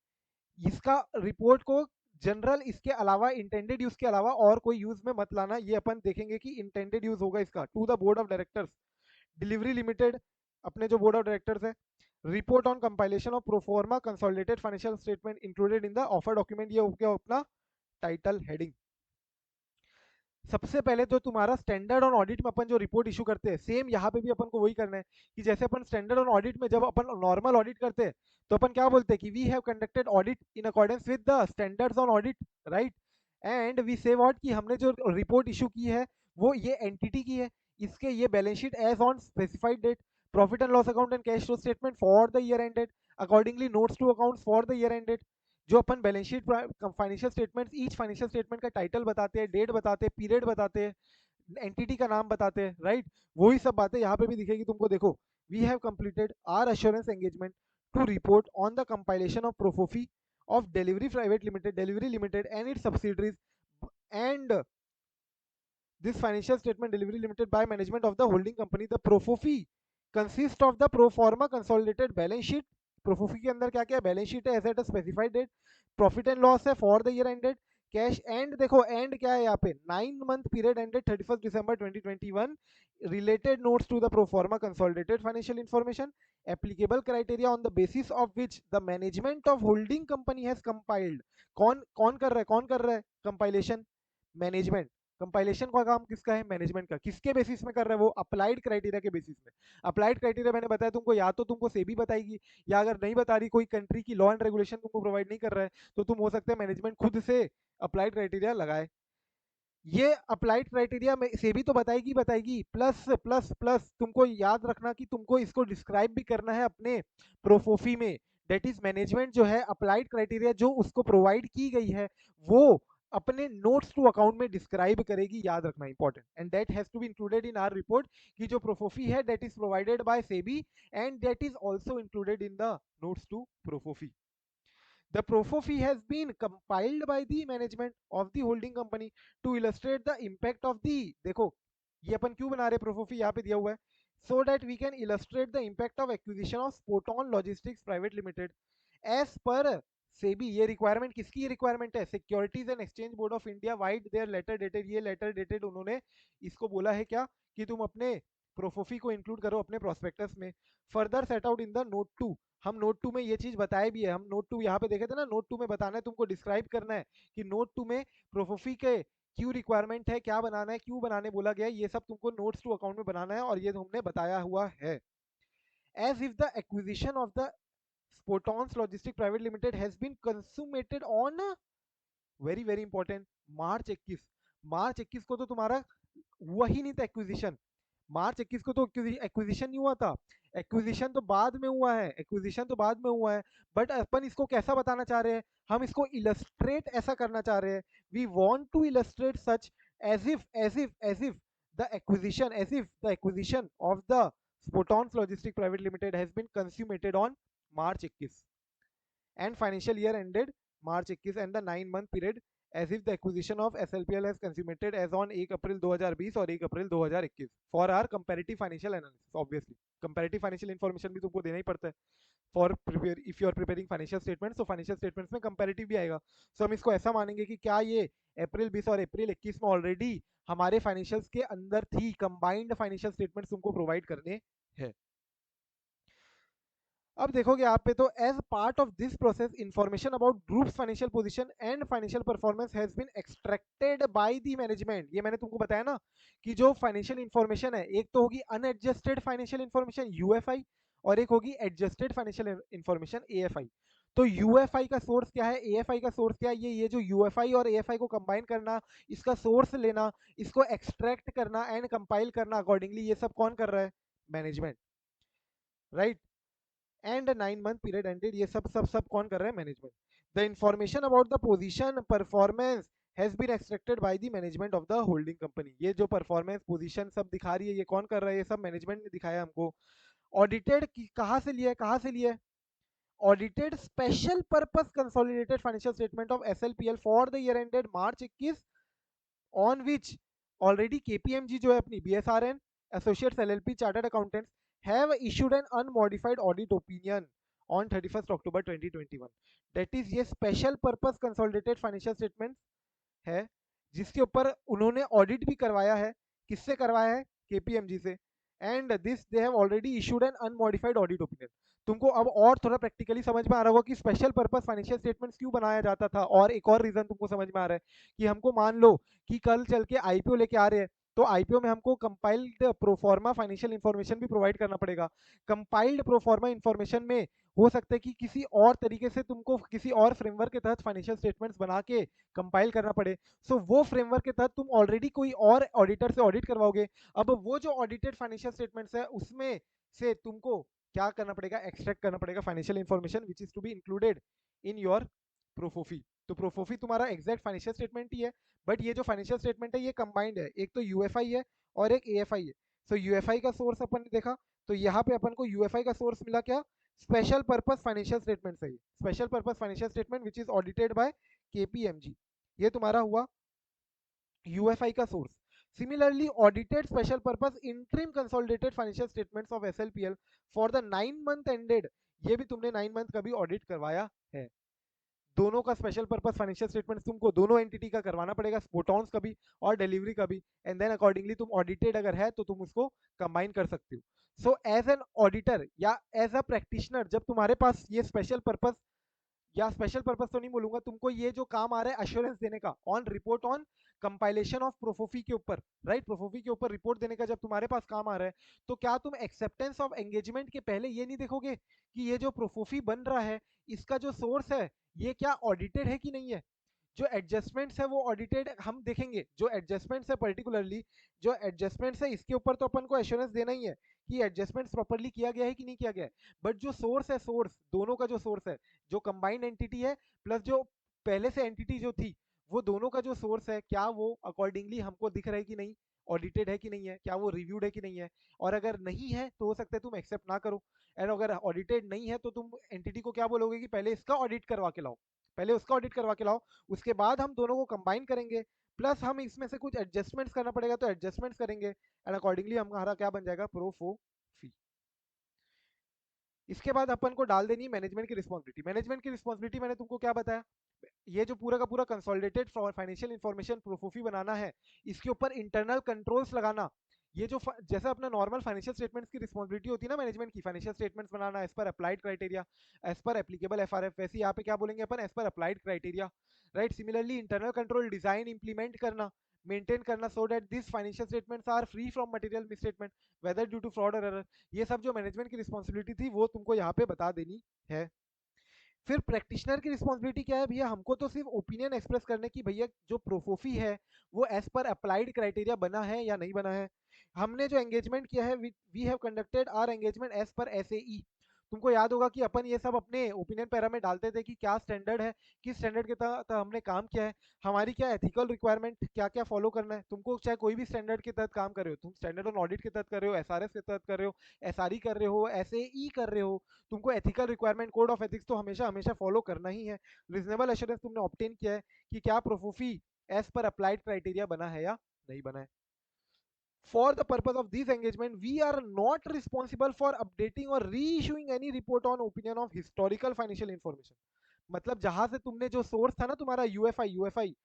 इसका रिपोर्ट को जनरल, इसके अलावा इंटेंडेड यूज के अलावा और कोई यूज में मत लाना, ये अपन देखेंगे कि इंटेंडेड यूज होगा इसका to the board of directors Delhivery limited, अपने जो बोर्ड ऑफ डायरेक्टर्स है। Report on compilation of proforma consolidated financial statement included in the offer document, ये हो गया अपना टाइटल हेडिंग। सबसे पहले तो तुम्हारा स्टैंडर्ड ऑन ऑडिट में अपन जो रिपोर्ट इशू करते हैं, सेम यहाँ पे भी अपन को वही करना है कि जैसे अपन स्टैंडर्ड ऑन ऑडिट में जब अपन नॉर्मल ऑडिट करते हैं तो अपन क्या बोलते हैं कि we have conducted audit in accordance with the standards on audit, right, and we say what कि हमने जो रिपोर्ट इशू की है वो ये एंटिटी की है, इसके ये balance sheet as on specified date, profit and loss account and cash flow statement for the year ended, accordingly notes to accounts for the year ended. जो अपन balance sheet financial statement, each financial statement का टाइटल बताते हैं, डेट बताते हैं, पीरियड बताते हैं, एंटिटी का नाम बताते हैं, राइट, वही सब बातें यहाँ पे भी दिखेगी तुमको। देखो, we have completed our assurance engagement to report on the compilation of ProFoFI of Delhivery limited and its subsidiaries, and this financial statement delivery limited by management of the holding company, the profofi consist of the pro forma consolidated balance sheet, ProFoFI के अंदर क्या क्या बैलेंस शीट है as at a specified date, profit and loss है for the year ended, cash and, देखो एंड क्या है यहाँ पे, 9 month period ended 31 December 2021, related notes to the pro forma consolidated financial information, applicable criteria on the basis of which the management of holding company has compiled. कौन कौन कर रहा है, कौन कर रहा है कंपाइलेशन, मैनेजमेंट। कंपाइलेशन का काम किसका है, मैनेजमेंट का। किसके बेसिस में कर रहा है वो, अप्लाइड क्राइटेरिया के बेसिस में। अप्लाइड क्राइटेरिया मैंने बताया तुमको, या तो तुमको सेबी बताएगी, या अगर नहीं बता रही, कोई कंट्री की लॉ एंड रेगुलेशन तुमको प्रोवाइड नहीं कर रहा है, तो तुम हो सकता है मैनेजमेंट खुद से अप्लाइड क्राइटेरिया लगाए। ये अप्लाइड क्राइटेरिया में से भी तो बताएगी बताएगी, प्लस प्लस प्लस तुमको याद रखना कि तुमको इसको डिस्क्राइब भी करना है अपने प्रोफोफी में। डेट इज मैनेजमेंट जो है अप्लाइड क्राइटेरिया जो उसको प्रोवाइड की गई है वो अपने नोट्स टू अकाउंट में डिस्क्राइब करेगी, याद रखना important. And that has to be included in our report, कि जो प्रोफोफी है that is provided by SEBI and that is also included in the notes to ProFoFI. The Profo has been compiled by the management of the holding company to illustrate the impact of the, देखो ये अपन क्यों बना रहे प्रोफो फी, यहाँ पे दिया हुआ है, so that we can illustrate the impact of acquisition of Spoton Logistics Private Limited as per SEBI. ये रिक्वायरमेंट किसकी रिक्वायरमेंट है, securities and exchange board of India vide their letter dated, ये लेटर डेटेड उन्होंने इसको बोला है क्या, कि तुम अपने प्रोफोफी को इंक्लूड करो अपने प्रोस्पेक्टस में। Further set out in the note 2, हम नोट 2 में ये चीज बताए भी है, हम नोट 2 यहाँ पे देखे थे ना, नोट 2 में बताना है तुमको, डिस्क्राइब करना है कि नोट 2 में प्रोफोफी के क्यों रिक्वायरमेंट है, क्या बनाना है, क्यों बनाने बोला गया है, ये सब तुमको नोट्स टू अकाउंट में बनाना है, और ये हमने बताया हुआ है। As if the acquisition of the Spotons Logistics Private Limited has been consummated on very very important March 21 को तो तुम्हारा हुआ ही नहीं था एक्विजिशन, मार्च 21 को तो एक्विजिशन नहीं हुआ था, एक्विजिशन तो बाद में हुआ है, एक्विजिशन तो बाद में हुआ है। बट अपन इसको कैसा बताना चाह रहे हैं, हम इसको इलस्ट्रेट ऐसा करना चाह रहे हैं, we want to illustrate such as if the acquisition, as if the acquisition of the Spotons Logistics Private Limited has been consummated on March 21 and financial year ended March 21 and the 9 month period as if the acquisition of SLPL has consummated as on 1 April 2020 और 1 April 2021 for our comparative financial analysis. Obviously comparative financial information भी तुमको देना ही पड़ता है for prepare if you are preparing financial statements, तो फाइनेंशियल स्टेटमेंट्स में कंपैरेटिव भी आएगा। सो हम इसको ऐसा मानेंगे कि क्या ये अप्रैल 20 और अप्रैल 21 में ऑलरेडी हमारे फाइनेंशियल्स के अंदर थी, कंबाइंड फाइनेंशियल स्टेटमेंट्स तुमको प्रोवाइड करने हैं। अब देखोगे आप पे, तो as part of this process information about groups financial position and financial performance has been extracted by the management. ये मैंने तुमको बताया ना कि जो फाइनेंशियल इंफॉर्मेशन है, एक तो होगी अनएडजस्टेड फाइनेंशियल इंफॉर्मेशन यूएफआई, और एक होगी एडजस्टेड फाइनेंशियल इंफॉर्मेशन एएफआई। तो यूएफआई का सोर्स क्या है, एएफआई का सोर्स क्या है, ये जो यूएफआई और एएफआई को कंबाइन करना, इसका सोर्स लेना, इसको एक्सट्रैक्ट करना एंड कंपाइल करना अकॉर्डिंगली, ये सब कौन कर रहा है, management, right. And 9 month period ended, ये सब कौन कर रहे हैं, management. The information about the position performance has been extracted by the management of the holding company. ये जो परफॉर्मेंस पोजीशन सब दिखा रही है, ये कौन कर रहा है, ये सब मैनेजमेंट ने दिखाया हमको। ऑडिटेड कहाँ से लिया है, कहाँ से लिया है, audited special purpose consolidated financial statement of SLPL for the year ended March 21 on which already KPMG जो है अपनी BSR and associates LLP chartered accountants have issued an unmodified audit opinion on 31st October 2021। That is ये special purpose consolidated financial statements है जिसके ऊपर उन्होंने ऑडिट भी करवाया है, किससे करवाया है, केपीएमजी से। And this they have already issued N unmodified audit opinion. तुमको अब और थोड़ा प्रैक्टिकली समझ में आ रहा होगा कि स्पेशल पर्पस फाइनेंशियल स्टेटमेंट्स क्यों बनाया जाता था, और एक और रीजन तुमको समझ में आ रहा है कि हमको मान लो कि कल चल के आईपीओ लेके आ रहे हैं, तो आईपीओ में हमको कंपाइल्ड प्रोफॉर्मा फाइनेंशियल इंफॉर्मेशन भी प्रोवाइड करना पड़ेगा। कंपाइल्ड प्रोफॉर्मा इंफॉर्मेशन में हो सकता है कि किसी और तरीके से तुमको किसी और फ्रेमवर्क के तहत फाइनेंशियल स्टेटमेंट्स बना के कंपाइल करना पड़े। सो वो फ्रेमवर्क के तहत तुम ऑलरेडी कोई और ऑडिटर से ऑडिट करवाओगे। अब वो जो ऑडिटेड फाइनेंशियल स्टेटमेंट्स है उसमें से तुमको क्या करना पड़ेगा, एक्सट्रैक्ट करना पड़ेगा financial information which is to be included in your ProFoFI. तो प्रोफोफी तुम्हारा एग्जैक्ट फाइनेंशियल स्टेटमेंट ही है, बट ये जो फाइनेंशियल स्टेटमेंट है ये कंबाइंड है, एक तो यूएफआई है और एक एएफआई है। सो यूएफआई का सोर्स अपन ने देखा, तो यहाँ पे अपन को यूएफआई का सोर्स मिला क्या, स्पेशल पर्पस फाइनेंशियल स्टेटमेंट है, special purpose financial statement which is audited bye KPMG, ये तुम्हारा हुआ यूएफआई का source. Similarly, audited special purpose interim consolidated financial statements of SLPL for the 9 month ended, ये भी तुमने 9 मंथ का भी ऑडिट करवाया है। दोनों का स्पेशल पर्पस फाइनेंशियल स्टेटमेंट्स तुमको दोनों एंटिटी का करवाना पड़ेगा, स्पोटॉन्स का भी और डिलीवरी का भी, एंड देन अकॉर्डिंगली तुम ऑडिटेड अगर है तो तुम उसको कंबाइन कर सकते हो। सो एज एन ऑडिटर या एज अ प्रैक्टिशनर, जब तुम्हारे पास ये स्पेशल पर्पस या स्पेशल पर्पस तो नहीं बोलूंगा, तुमको ये जो काम आ रहा है अश्योरेंस देने का on report on compilation of ProFoFI के ऊपर, राइट, प्रोफोफी के ऊपर रिपोर्ट देने का जब तुम्हारे पास काम आ रहा है, तो क्या तुम एक्सेप्टेंस ऑफ एंगेजमेंट के पहले ये नहीं देखोगे कि ये जो प्रोफोफी बन रहा है इसका जो सोर्स है ये क्या ऑडिटेड है कि नहीं है? जो एडजस्टमेंट्स है वो ऑडिटेड हम देखेंगे, जो एडजस्टमेंट्स है पर्टिकुलरली, जो एडजस्टमेंट्स है इसके ऊपर तो अपन को एश्योरेंस देना ही है कि एडजस्टमेंट्स प्रॉपर्ली किया गया है कि नहीं किया गया है। बट जो सोर्स है, सोर्स दोनों का जो सोर्स है, जो कंबाइंड एंटिटी है प्लस जो पहले से एंटिटी जो थी, वो दोनों का जो सोर्स है क्या वो अकॉर्डिंगली हमको दिख रहा है कि नहीं, ऑडिटेड है कि नहीं है, क्या वो रिव्यूड है कि नहीं है। और अगर नहीं है तो हो सकता है तुम एक्सेप्ट ना करो, एंड अगर ऑडिटेड नहीं है तो तुम एंटिटी को क्या बोलोगे कि पहले इसका ऑडिट करवा के लाओ, पहले उसका ऑडिट करवा के लाओ, उसके बाद हम दोनों को कंबाइन करेंगे, प्लस हम इसमें से कुछ एडजस्टमेंट्स करना पड़ेगा तो एडजस्टमेंट्स करेंगे, एंड अकॉर्डिंगली हमारा क्या बन जाएगा, प्रो फो फी। इसके बाद अपन को डाल देनी है मैनेजमेंट की रिस्पॉन्सिबिलिटी। मैनेजमेंट की रिस्पॉन्सिबिलिटी मैंने तुमको क्या बताया, ये जो पूरा का पूरा कंसोलिडेटेड फाइनेंशियल इंफॉर्मेशन प्रोफोफी बनाना है, इसके ऊपर इंटरनल कंट्रोल्स लगाना। ये जो जैसे अपना नॉर्मल फाइनेंशियल स्टेटमेंट्स की रिस्पॉन्सिबिलिटी होती है ना मैनेजमेंट की, फाइनेंशियल स्टेटमेंट्स बनाना as per applied criteria, as per applicable FRF, वैसे यहाँ पे क्या बोलेंगे अपन, as per applied criteria, right. Similarly internal control design implement करना, मेंटेन करना, so that this financial statements are free from material misstatement whether due to fraud or error. ये सब जो मैनेजमेंट की रिस्पॉन्सिबिलिटी थी वो तुमको यहाँ पे बता देनी है। फिर प्रैक्टिशनर की रिस्पॉन्सिबिलिटी क्या है भैया, हमको तो सिर्फ ओपिनियन एक्सप्रेस करने की भैया जो प्रोफोफी है वो एज पर अप्लाइड क्राइटेरिया बना है या नहीं बना है। हमने जो एंगेजमेंट किया है, we have conducted our engagement as per SAE. तुमको याद होगा कि अपन ये सब अपने ओपिनियन पैरा में डालते थे कि क्या स्टैंडर्ड है, किस स्टैंडर्ड के तहत हमने काम किया है, हमारी क्या एथिकल रिक्वायरमेंट, क्या क्या फॉलो करना है। तुमको चाहे कोई भी स्टैंडर्ड के तहत काम कर रहे हो, तुम स्टैंडर्ड ऑन ऑडिट के तहत कर रहे हो, एसआरएस के तहत कर रहे हो, एसआरई कर रहे हो, एसएई कर रहे हो, तुमको ethical requirement code of ethics तो हमेशा हमेशा फॉलो करना ही है। रीजनेबल एश्योरेंस तुमने ऑब्टेन किया है कि क्या प्रोफोफी एज पर अप्लाइड क्राइटेरिया बना है या नहीं बना है। For the purpose of this engagement, we are not responsible for updating or reissuing any report on opinion of historical financial information. मतलब जहां से तुमने जो सोर्स था ना तुम्हारा UFI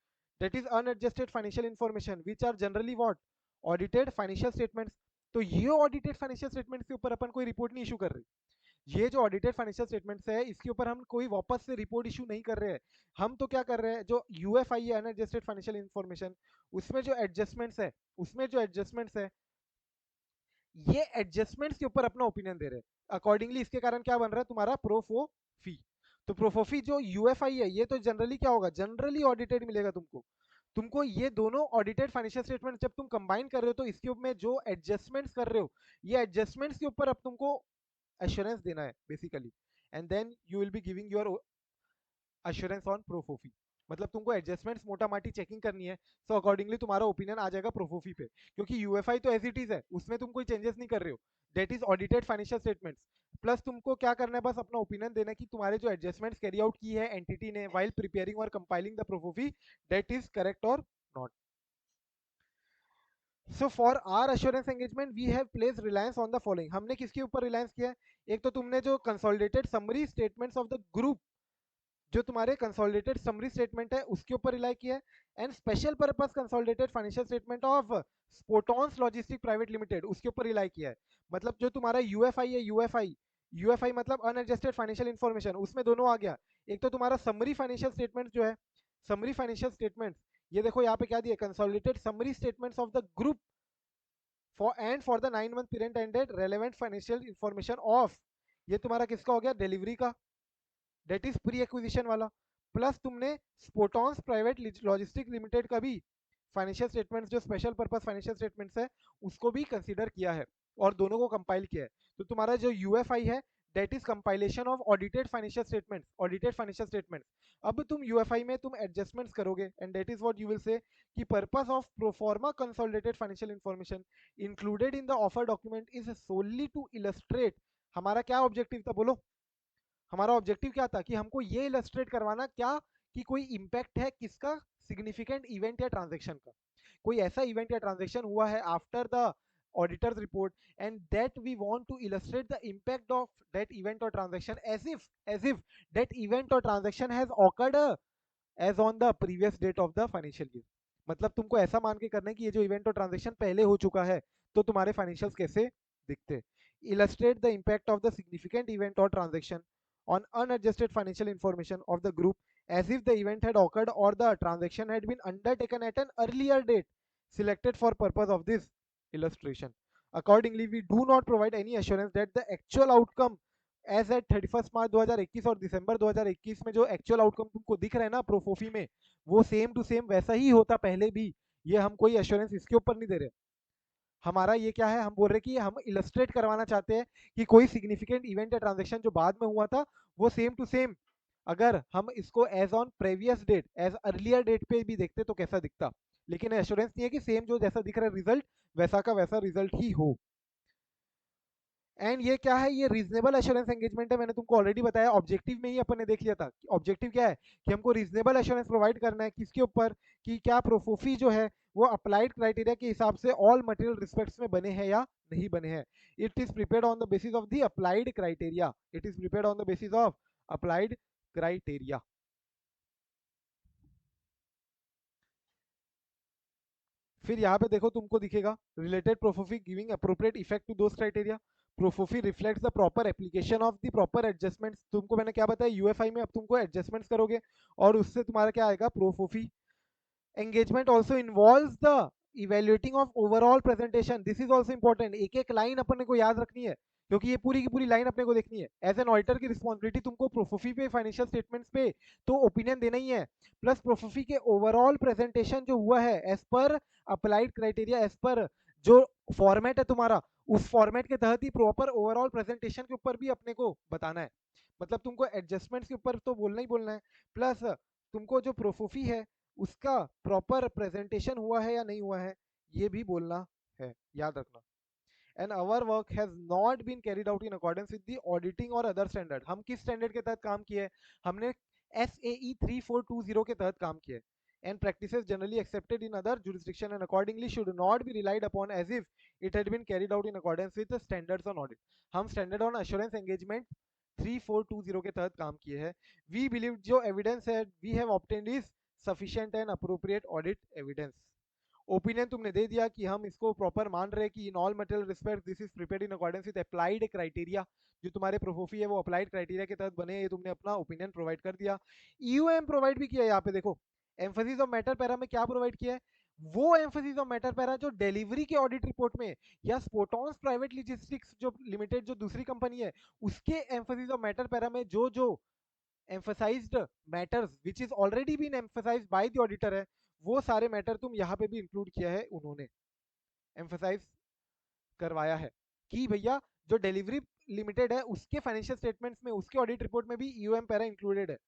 that is unadjusted financial information which are generally what, audited financial statements. तो ये ऑडिटेड फाइनेंशियल स्टेटमेंट्स के ऊपर अपन कोई रिपोर्ट नहीं इशू कर रहे। ये जो ऑडिटेड फाइनेंशियल स्टेटमेंट्स है इसके ऊपर हम कोई वापस से रिपोर्ट इशू नहीं कर रहे हैं। हम तो क्या कर रहे हैं, जो यूएफआई है अनएडजस्टेड फाइनेंशियल इंफॉर्मेशन, उसमें जो एडजस्टमेंट्स है, उसमें जो एडजस्टमेंट्स है, ये एडजस्टमेंट्स के ऊपर अपना ओपिनियन दे रहे हैं। अकॉर्डिंगली इसके कारण क्या बन रहा है तुम्हारा प्रोफो फी। तो प्रोफोफी जो यूएफआई है ये तो जनरली क्या होगा, जनरली ऑडिटेड मिलेगा तुमको। तुमको ये दोनों ऑडिटेड फाइनेंशियल स्टेटमेंट जब तुम कंबाइन कर रहे हो तो इसके ऊपर में जो एडजस्टमेंट्स कर रहे हो, ये एडजस्टमेंट्स के ऊपर अब तुमको एश्योरेंस देना है basically, and then you will be giving your assurance on ProFoFI. मतलब तुमको एडजस्टमेंट्स मोटा माटी चेकिंग करनी है, सो अकॉर्डिंगली तुम्हारा ओपिनियन आ जाएगा प्रोफोफी पे, क्योंकि यूएफआई तो एज इट इज है, उसमें तुम कोई चेंजेस नहीं कर रहे हो, that is audited financial statements. Plus तुमको क्या करना है, बस अपना ओपिनियन देना है कि तुम्हारे जो एडजस्टमेंट्स कैरी आउट की है एंटिटी ने वाइल प्रिपेयरिंग और compiling the ProFoFI, that is correct or not. So for our assurance engagement we have place reliance on the following. हमने किसके ऊपर रिलायंस किया है, एक तो तुमने जो consolidated summary statements of the group, जो तुम्हारे कंसोलिडेटेड समरी स्टेटमेंट है उसके ऊपर रिलाई किया है, and special purpose consolidated financial statement of Spotons logistic private limited उसके ऊपर रिलाई किया है। मतलब जो तुम्हारा यूएफआई है, यूएफआई यूएफआई मतलब अनएडजस्टेड फाइनेंशियल इंफॉर्मेशन, उसमें दोनों आ गया। एक तो तुम्हारा समरी फाइनेंशियल स्टेटमेंट जो है, समरी फाइनेंशियल स्टेटमेंट्स, ये देखो यहाँ पे क्या दिया, consolidated summary statements of the group for the 9 month period ended relevant financial information of, ये तुम्हारा किसका हो गया, डिलीवरी का, डेट इज प्री एक्विजिशन वाला। प्लस तुमने स्पोटॉन्स प्राइवेट लॉजिस्टिक लिमिटेड का भी फाइनेंशियल स्टेटमेंट्स, जो स्पेशल पर्पस फाइनेंशियल स्टेटमेंट्स है उसको भी कंसीडर किया है और दोनों को कंपाइल किया है। तो तुम्हारा जो यूएफआई है that is compilation of audited financial statements, audited financial statements. अब तुम यूएफआई में तुम एडजस्टमेंट्स करोगे and that is what you will say कि purpose of proforma consolidated financial information included in the offer document is solely to illustrate. हमारा क्या ऑब्जेक्टिव था बोलो, हमारा ऑब्जेक्टिव क्या था कि हमको ये इलस्ट्रेट करवाना क्या कि कोई इंपैक्ट है किसका, सिग्निफिकेंट इवेंट या ट्रांजेक्शन का। कोई ऐसा इवेंट या ट्रांजेक्शन हुआ है after the auditor's report, and that we want to illustrate the impact of that event or transaction as if that event or transaction has occurred as on the previous date of the financial year. मतलब तुमको ऐसा मान के करना है कि ये जो इवेंट और ट्रांजेक्शन पहले हो चुका है, तो तुम्हारे फाइनेंशियल्स कैसे दिखते. Illustrate the impact of the significant event or transaction on unadjusted financial information of the group as if the event had occurred or the transaction had been undertaken at an earlier date selected for purpose of this illustration. Accordingly, we do not provide any assurance that the actual outcome as at 31 March 2021 और दिसंबर 2021 में जो एक्चुअल आउटकम तुमको दिख रहा है ना प्रोफोफी में, वो सेम टू सेम वैसा ही होता पहले भी. ये हम कोई एश्योरेंस इसके ऊपर नहीं दे रहे. हमारा ये क्या है, हम बोल रहे कि हम इलस्ट्रेट करवाना चाहते हैं कि कोई सिग्निफिकेंट इवेंट या ट्रांजेक्शन जो बाद में हुआ था वो सेम टू सेम अगर हम इसको as on previous date as earlier date पे भी देखते तो कैसा दिखता. लेकिन एश्योरेंस नहीं है कि सेम जो जैसा दिख रहा है रिजल्ट वैसा का वैसा रिजल्ट ही हो. एंड ये क्या है, ये रीजनेबल एश्योरेंस एंगेजमेंट है. मैंने तुमको ऑलरेडी बताया, ऑब्जेक्टिव में ही अपन ने देख लिया था. ऑब्जेक्टिव क्या है कि हमको रीजनेबल एश्योरेंस प्रोवाइड करना है किसके ऊपर, कि क्या प्रोफोफी जो है वो अप्लाइड क्राइटेरिया के हिसाब से ऑल मटेरियल रिस्पेक्ट्स में बने हैं या नहीं बने हैं. It is prepared on the basis of the applied criteria. It is prepared on the basis of applied criteria. फिर यहाँ पे देखो तुमको दिखेगा related ProFoFI giving appropriate effect to those criteria. ProFoFI reflects the proper application of the proper adjustments. तुमको मैंने क्या बताया, यूएफआई में अब तुमको एडजस्टमेंट्स करोगे और उससे तुम्हारा क्या आएगा प्रोफोफी. engagement also involves the evaluating of overall presentation. this is also important. एक एक लाइन अपने को याद रखनी है क्योंकि ये पूरी की पूरी लाइन अपने को देखनी है. एज एन ऑडिटर की रिस्पॉन्सिबिलिटी तुमको प्रोफोफी पे फाइनेंशियल स्टेटमेंट्स पे तो ओपिनियन देना ही है, प्लस प्रोफोफी के ओवरऑल प्रेजेंटेशन जो हुआ है as per applied criteria, as पर जो फॉर्मेट है तुम्हारा उस फॉर्मेट के तहत ही प्रॉपर ओवरऑल प्रेजेंटेशन के ऊपर भी अपने को बताना है. मतलब तुमको एडजस्टमेंट्स के ऊपर तो बोलना ही बोलना है, प्लस तुमको जो प्रोफोफी है उसका प्रॉपर प्रेजेंटेशन हुआ है या नहीं हुआ है ये भी बोलना है, याद रखना. And our work has not been carried out in accordance with the auditing और अदर स्टैंडर्ड. हम किस स्टैंडर्ड के तहत काम किए, हमने SAE 3420 के तहत काम किए. and practices generally accepted in other jurisdiction and accordingly should not be relied upon as if it had been carried out in accordance with the standards on audit. हम standard on assurance engagement 3420 के तहत काम किए हैं. We believe जो evidence है we have obtained is sufficient and appropriate audit evidence. Opinion तुमने दे दिया कि हम इसको प्रॉपर मान रहे कि इन all material respect this is prepared in accordance with applied criteria. जो तुम्हारे प्रोफोफी है वो अप्लाइड क्राइटेरिया के तहत बने, ये तुमने अपना ओपिनियन प्रोवाइड कर दिया. ईयूएम प्रोवाइड भी किया. यहाँ पे देखो एम्फेसिस ऑफ मैटर पैरा में क्या प्रोवाइड किया है, वो एम्फेसिस ऑफ मैटर पैरा जो डिलीवरी के ऑडिट रिपोर्ट में या स्पोटॉन्स प्राइवेट लॉजिस्टिक्स जो लिमिटेड जो दूसरी कंपनी है उसके एम्फेसिस ऑफ मैटर पैरा में जो जो emphasized matters which is already been emphasized by the auditor है वो सारे मैटर तुम यहाँ पे भी इंक्लूड किया है, उन्होंने एम्फेसाइज करवाया है कि भैया जो डिलीवरी लिमिटेड है उसके फाइनेंशियल स्टेटमेंट्स में उसके ऑडिट रिपोर्ट में भी यूएम पैरा इंक्लूडेड है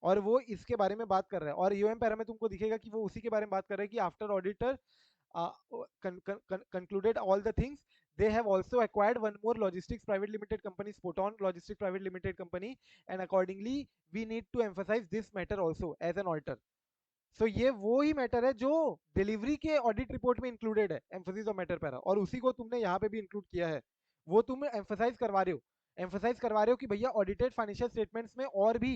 और वो इसके बारे में बात कर रहा है. और यूएम पैरा में तुमको दिखेगा कि वो उसी के बारे में बात कर रहा है कि after auditor concluded all the things they have also acquired one more logistics private limited company, Spoton Logistics Private Limited Company, and accordingly we need to emphasize this matter also as an auditor. सो ये वो ही मैटर है जो डिलीवरी के ऑडिट रिपोर्ट में इंक्लूडेड है एम्फोसिस ऑफ मैटर पैरा, और उसी को तुमने यहाँ पे भी इंक्लूड किया है. वो तुम एम्फोसाइज करवा रहे हो, एम्फोसाइज करवा रहे हो कि भैया ऑडिटेड फाइनेंशियल स्टेटमेंट्स में और भी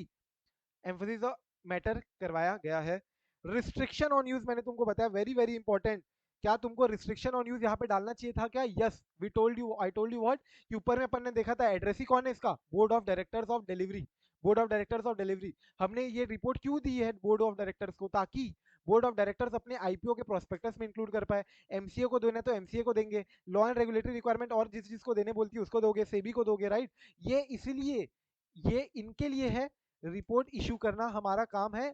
एम्फोसिस ऑफ मैटर करवाया गया है. रिस्ट्रिक्शन ऑन यूज मैंने तुमको बताया, वेरी वेरी इंपॉर्टेंट. क्या तुमको रिस्ट्रिक्शन ऑन यूज यहाँ पे डालना चाहिए था क्या? Yes, we told you, I told you what कि ऊपर में अपन ने देखा था एड्रेस ही कौन है इसका, board of directors of delivery. Board of directors of delivery हमने ये रिपोर्ट क्यों दी है बोर्ड ऑफ डायरेक्टर्स को, ताकि बोर्ड ऑफ डायरेक्टर्स अपने आईपीओ के प्रोस्पेक्टस में इंक्लूड कर पाए. एमसीए को देना तो एमसीए को देंगे, लॉ एंड रेगुलेटरी रिक्वायरमेंट और जिस जिसको देने बोलती है उसको दोगे, सेबी को दोगे, राइट. ये इसीलिए ये इनके लिए है. रिपोर्ट इशू करना हमारा काम है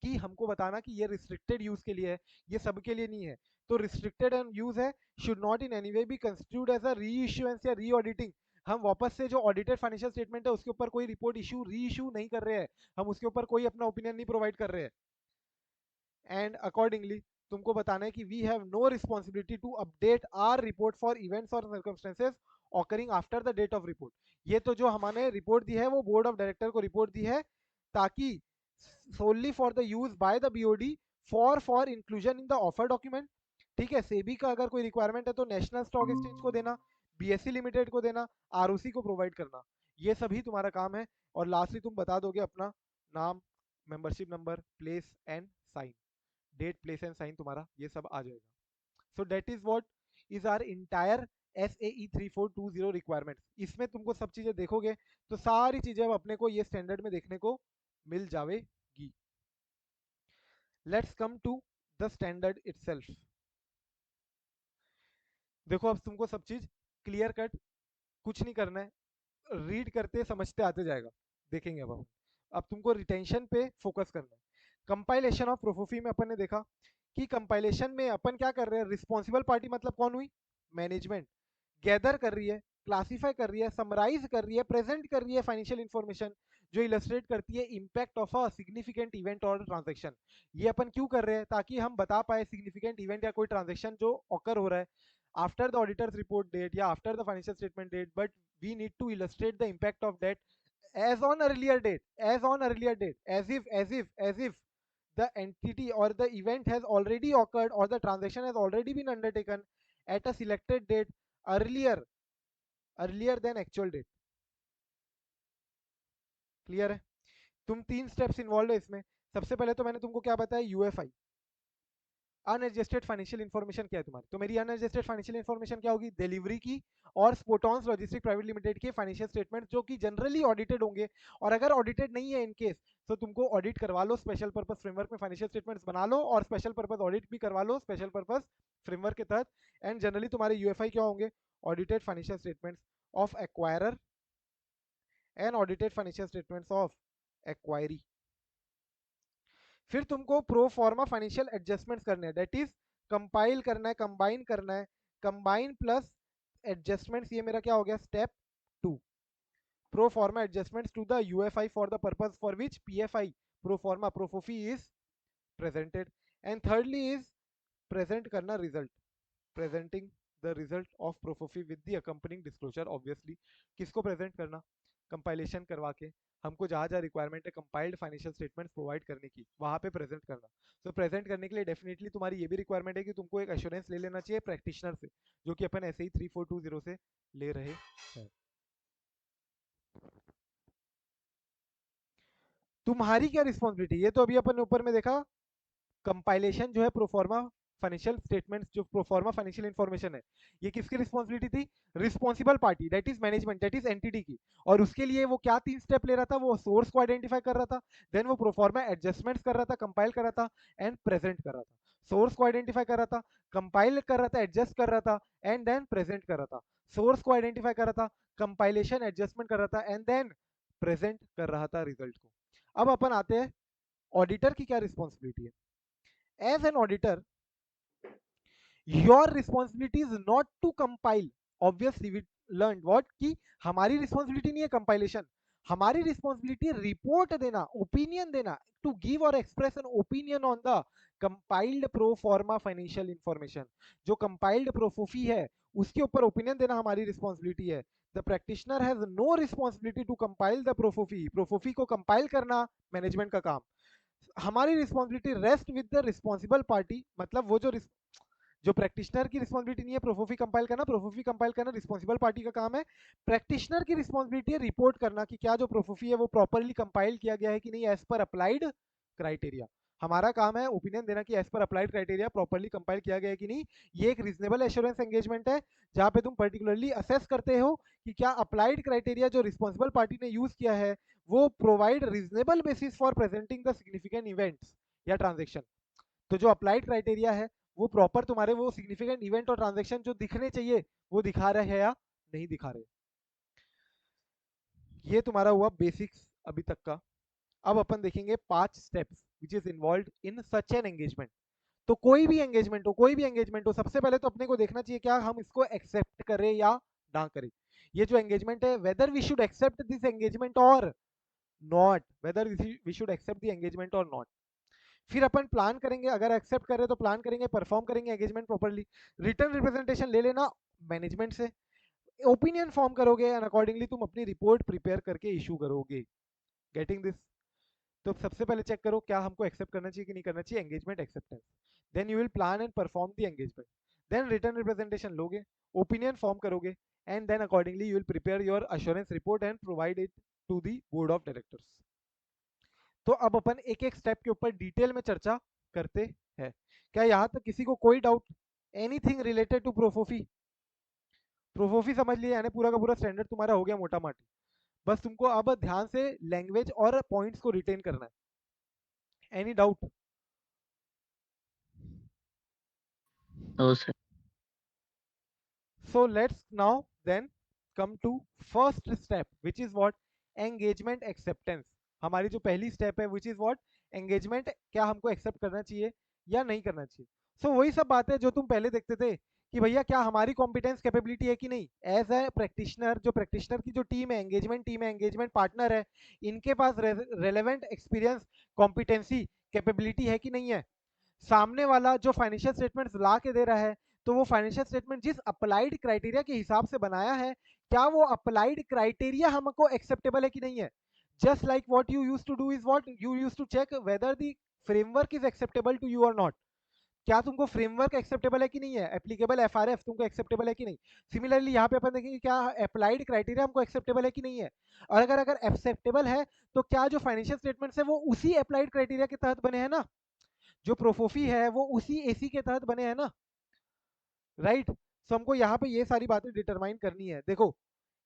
कि हमको बताना कि ये रिस्ट्रिक्टेड यूज के लिए है, ये सबके लिए नहीं है. तो रिस्ट्रिक्टेड एंड यूज है, should not in any way be constitute as a reissuance या री ऑडिटिंग. हम वापस से जो ऑडिटेड फाइनेंशियल स्टेटमेंट है उसके ऊपर कोई रिपोर्ट इशू री इशू नहीं कर रहे हैं, हम उसके ऊपर कोई अपना ओपिनियन नहीं प्रोवाइड कर रहे हैं. एंड अकॉर्डिंगली तुमको बताना है कि we have no responsibility to update our report for events or circumstances occurring after the date of report. ये तो जो हमने रिपोर्ट दी है वो बोर्ड ऑफ डायरेक्टर को रिपोर्ट दी है ताकि solely for the use by the BOD for inclusion in the offer document, ठीक है, सेबी का अगर कोई रिक्वायरमेंट है तो नेशनल स्टॉक एक्सचेंज को देना, बीएससी लिमिटेड को देना, आरओसी को प्रोवाइड करना, ये सभी तुम्हारा काम है। और लास्टली तुम बता दोगे अपना नाम, membership number, place and sign, date, place and sign तुम्हारा ये सब आ जाएगा। So that is what is our entire SAE 3420 requirement. इसमें तुमको सब चीजें देखोगे तो सारी चीजें अब अपने को ये स्टैंडर्ड में देखने को मिल जाएगी। Let's come to the standard itself. देखो अब तुमको सब चीज क्लियर कट, कुछ नहीं करना है, रीड करते समझते आते जाएगा, देखेंगे अब तुमको रिटेंशन पे फोकस करना है। कंपाइलेशन ऑफ प्रोफोफी में अपन ने देखा कि कंपाइलेशन में अपन क्या कर रहे हैं, रिस्पॉन्सिबल पार्टी मतलब कौन हुई, मैनेजमेंट, गैदर कर रही है, क्लासिफाई कर रही है, समराइज कर रही है, प्रेजेंट कर रही है फाइनेंशियल इंफॉर्मेशन जो इलस्ट्रेट करती है impact of a significant event और ट्रांजेक्शन। ये अपन क्यों कर रहे हैं, ताकि हम बता पाए सिग्निफिकेंट इवेंट या कोई ट्रांजेक्शन जो ऑकर हो रहा है after the auditors report date या after the financial statement date, but we need to illustrate the impact of that as on earlier date, as on earlier date, as if the entity or the event has already occurred or the transaction has already been undertaken at a selected date earlier than actual date। Clear है? तुम 3 स्टेप्स इन्वॉल्व है इसमें। सबसे पहले तो मैंने तुमको क्या बताया, यूएफआई, अनएडजस्टेड फाइनेंशियल इन्फॉर्मेशन क्या है तुम्हारी, तो मेरी अनएडजस्टेड फाइनेंशियल इन्फॉर्मेशन क्या होगी, डिलीवरी की और स्पोटॉन्स लॉजिस्टिक प्राइवेट लिमिटेड के फाइनेंशियल स्टेटमेंट जो कि जनरली ऑडिटेड होंगे, और अगर ऑडिटेड नहीं है इन केस तो तुमको ऑडिट करवा लो, स्पेशल पर्पस फ्रेमवर्क में फाइनेंशियल स्टेटमेंट्स बना लो और स्पेशल पर्पस ऑडिट भी करवा लो स्पेशल पर्पस फ्रेमवर्क के तहत। एंड जनरली तुम्हारे यूएफआई क्या होंगे, audited financial statements of acquirer and audited financial statements of acquiree. फिर तुमको प्रो फॉर्मा फाइनेंशियल एडजस्टमेंट्स करने हैं, दैट इज कंपाइल करना है, कंबाइन करना है, कंबाइन प्लस एडजस्टमेंट्स, ये मेरा क्या हो गया step 2। Pro forma adjustments to the UFI for the purpose for which PFI pro forma ProFoFI is presented. And thirdly is present करना result, presenting the result of ProFoFI with the accompanying disclosure. Obviously किसको प्रेजेंट करना, कंपाइलेशन करवा के हमको जहां जहां रिक्वायरमेंट है कंपाइल्ड फाइनेंशियल स्टेटमेंट्स प्रोवाइड करने की, वहां पे प्रेजेंट करना। तो प्रेजेंट करने के लिए डेफिनेटली तुम्हारी ये भी रिक्वायरमेंट है कि तुमको एक एश्योरेंस ले लेना चाहिए प्रैक्टिशनर से, जो कि अपन ऐसे ही 3420 से ले रहे हैं। तुम्हारी क्या रिस्पॉन्सिबिलिटी, ये तो अभी अपन ने ऊपर में देखा, कंपाइलेशन जो है प्रोफॉर्मा फाइनेंशियल स्टेटमेंट्स, जो प्रोफॉर्मा फाइनेंशियल इंफॉर्मेशन है, ये किसकी रिस्पॉन्सिबिलिटी थी, responsible party that is management, that is entity की। और उसके लिए वो क्या 3 स्टेप ले रहा था, वो सोर्स को आइडेंटिफाई कर रहा था, देन वो प्रोफॉर्मा एडजस्टमेंट्स कर रहा था, कंपाइल कर रहा था एंड प्रेजेंट कर रहा था। सोर्स को आइडेंटिफाई कर रहा था, कंपाइल कर रहा था, एडजस्ट कर रहा था एंड देन प्रेजेंट कर रहा था। सोर्स को आइडेंटिफाई कर रहा था, कंपाइलेशन एडजस्टमेंट कर रहा था एंड देन प्रेजेंट कर रहा था रिजल्ट को। अब अपन आते हैं ऑडिटर की क्या रिस्पॉन्सिबिलिटी है। As an auditor your responsibility is not to compile, obviously we learn what कि हमारी रिस्पॉन्सिबिलिटी नहीं है कंपाइलेशन, हमारी रिस्पॉन्सिबिलिटी रिपोर्ट देना, ओपिनियन देना, to give or express an opinion on the compiled pro forma financial information. जो कंपाइल्ड प्रोफोफी है उसके ऊपर ओपिनियन देना हमारी रिस्पॉन्सिबिलिटी है। The practitioner has no responsibility to compile the ProFoFI, ProFoFI को कंपाइल करना मैनेजमेंट का काम। हमारी responsibility rest with the responsible party, मतलब वो जो प्रैक्टिशनर की रिस्पॉन्सिबिलिटी नहीं है प्रोफोफी कंपाइल करना, प्रोफोफी कंपाइल करना रिस्पॉन्सिबल पार्टी का काम है। प्रैक्टिशनर की रिस्पॉन्सिबिलिटी है रिपोर्ट करना कि क्या जो प्रोफोफी है वो प्रॉपरली कंपाइल किया गया है कि नहीं, एज पर अप्लाइड क्राइटेरिया। हमारा काम है ओपिनियन देना कि as per applied criteria properly compile किया गया है कि नहीं। ये एक रीजनेबल एश्योरेंस एंगेजमेंट है जहां पे तुम पर्टिकुलरली असेस करते हो कि क्या अप्लाइड क्राइटेरिया जो रिस्पॉन्सिबल पार्टी ने यूज किया है वो provide reasonable basis for presenting the significant events या ट्रांजेक्शन। तो जो अप्लाइड क्राइटेरिया है वो प्रॉपर तुम्हारे वो सिग्निफिकेंट इवेंट और ट्रांजेक्शन जो दिखने चाहिए वो दिखा रहे हैं या नहीं दिखा रहे। ये तुम्हारा हुआ बेसिक्स अभी तक का। अब अपन देखेंगे 5 steps which is involve in such an engagement. तो कोई भी एंगेजमेंट हो, कोई भी एंगेजमेंट हो, सबसे पहले तो अपने को देखना चाहिए क्या हम इसको एक्सेप्ट करें या ना करें। ये जो एंगेजमेंट है whether we should accept this engagement or not, whether we should accept the engagement or not. फिर अपन प्लान करेंगे, अगर एक्सेप्ट कर रहे तो प्लान करेंगे, परफॉर्म करेंगे एंगेजमेंट प्रॉपर्ली, रिटर्न रिप्रेजेंटेशन ले लेना मैनेजमेंट से, ओपिनियन फॉर्म करोगे एंड अकॉर्डिंगली तुम अपनी रिपोर्ट प्रिपेयर करके इशू करोगे। Getting this? तो सबसे पहले चेक करो क्या हमको एक्सेप्ट करना चाहिए कि नहीं करना चाहिए, engagement acceptance. Then you will plan and perform the engagement. Then written representation लोगे, ओपिनियन फॉर्म करोगे, and then accordingly you will prepare your assurance report and provide it to the board of directors. तो अब अपन एक एक स्टेप के ऊपर डिटेल में चर्चा करते हैं। क्या यहाँ तक किसी को कोई डाउट, एनीथिंग रिलेटेड टू प्रोफोफी? प्रोफोफी समझ लिया, यानी पूरा का पूरा स्टैंडर्ड तुम्हारा हो गया मोटा माटी। बस तुमको अब ध्यान से लैंग्वेज और पॉइंट्स को रिटेन करना है। Any doubt? तो sir So let's now then come to first step, which is what? Engagement acceptance। हमारी जो पहली स्टेप है which is what? Engagement, क्या हमको एक्सेप्ट करना चाहिए या नहीं करना चाहिए। So वही सब बातें जो तुम पहले देखते थे कि भैया क्या हमारी कॉम्पिटेंस कैपेबिलिटी है कि नहीं, एज ए प्रैक्टिशनर, जो प्रैक्टिशनर की जो टीम है, एंगेजमेंट टीम है, एंगेजमेंट पार्टनर है, इनके पास रेलेवेंट एक्सपीरियंस, कॉम्पिटेंसी, कैपेबिलिटी है कि नहीं है। सामने वाला जो फाइनेंशियल स्टेटमेंट्स ला के दे रहा है, तो वो फाइनेंशियल स्टेटमेंट जिस अप्लाइड क्राइटेरिया के हिसाब से बनाया है, क्या वो अप्लाइड क्राइटेरिया हमको एक्सेप्टेबल है कि नहीं है। Just like what you used to do is what you used to check whether the framework is acceptable to you और नॉट। क्या तुमको फ्रेमवर्क एक्सेप्टेबल है कि नहीं है, एप्लीकेबल एफआरएफ तुमको एक्सेप्टेबल है कि नहीं। सिमिलरली यहाँ पे अपन देखेंगे क्या अप्लाइड क्राइटेरिया हमको एक्सेप्टेबल है कि नहीं है। और अगर अगर एक्सेप्टेबल है, तो क्या जो फाइनेंशियल स्टेटमेंट्स है वो उसी अप्लाइड क्राइटेरिया के तहत बने हैं ना, जो प्रोफोफी है वो उसी एसी के तहत बने हैं ना, राइट। सो हमको यहाँ पे ये सारी बातें डिटरमाइन करनी है। देखो,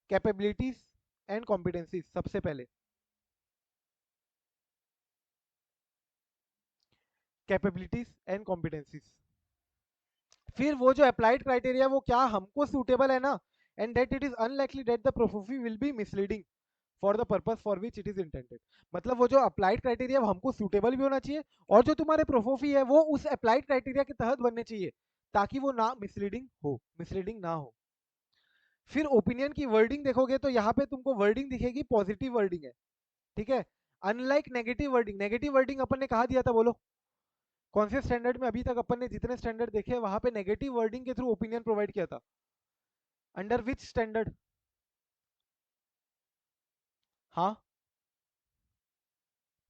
कैपेबिलिटीज एंड कॉम्पिटेंसीज, सबसे पहले कैपेबिलिटीज एंड कॉम्पिटेंसीज, फिर वो जो अप्लाइड क्राइटेरिया वो क्या हमको सूटेबल है ना, and that it is unlikely that the ProFoFI will be misleading for the purpose for which it is intended. मतलब वो जो अप्लाइड क्राइटेरिया हमको सूटेबल भी होना चाहिए, और जो तुम्हारे प्रोफोफी है वो उस अप्लाइड क्राइटेरिया के तहत बनने चाहिए, ताकि वो ना मिसलीडिंग हो, मिसलीडिंग ना हो। फिर ओपिनियन की वर्डिंग देखोगे तो यहाँ पे तुमको वर्डिंग दिखेगी, पॉजिटिव वर्डिंग है, ठीक है। Unlike negative wording, negative wording अपन ने कहा दिया था, बोलो कौन से स्टैंडर्ड में, अभी तक अपन ने जितने स्टैंडर्ड देखे वहां पे नेगेटिव वर्डिंग के थ्रू ओपिनियन प्रोवाइड किया था। Under which standard? हाँ,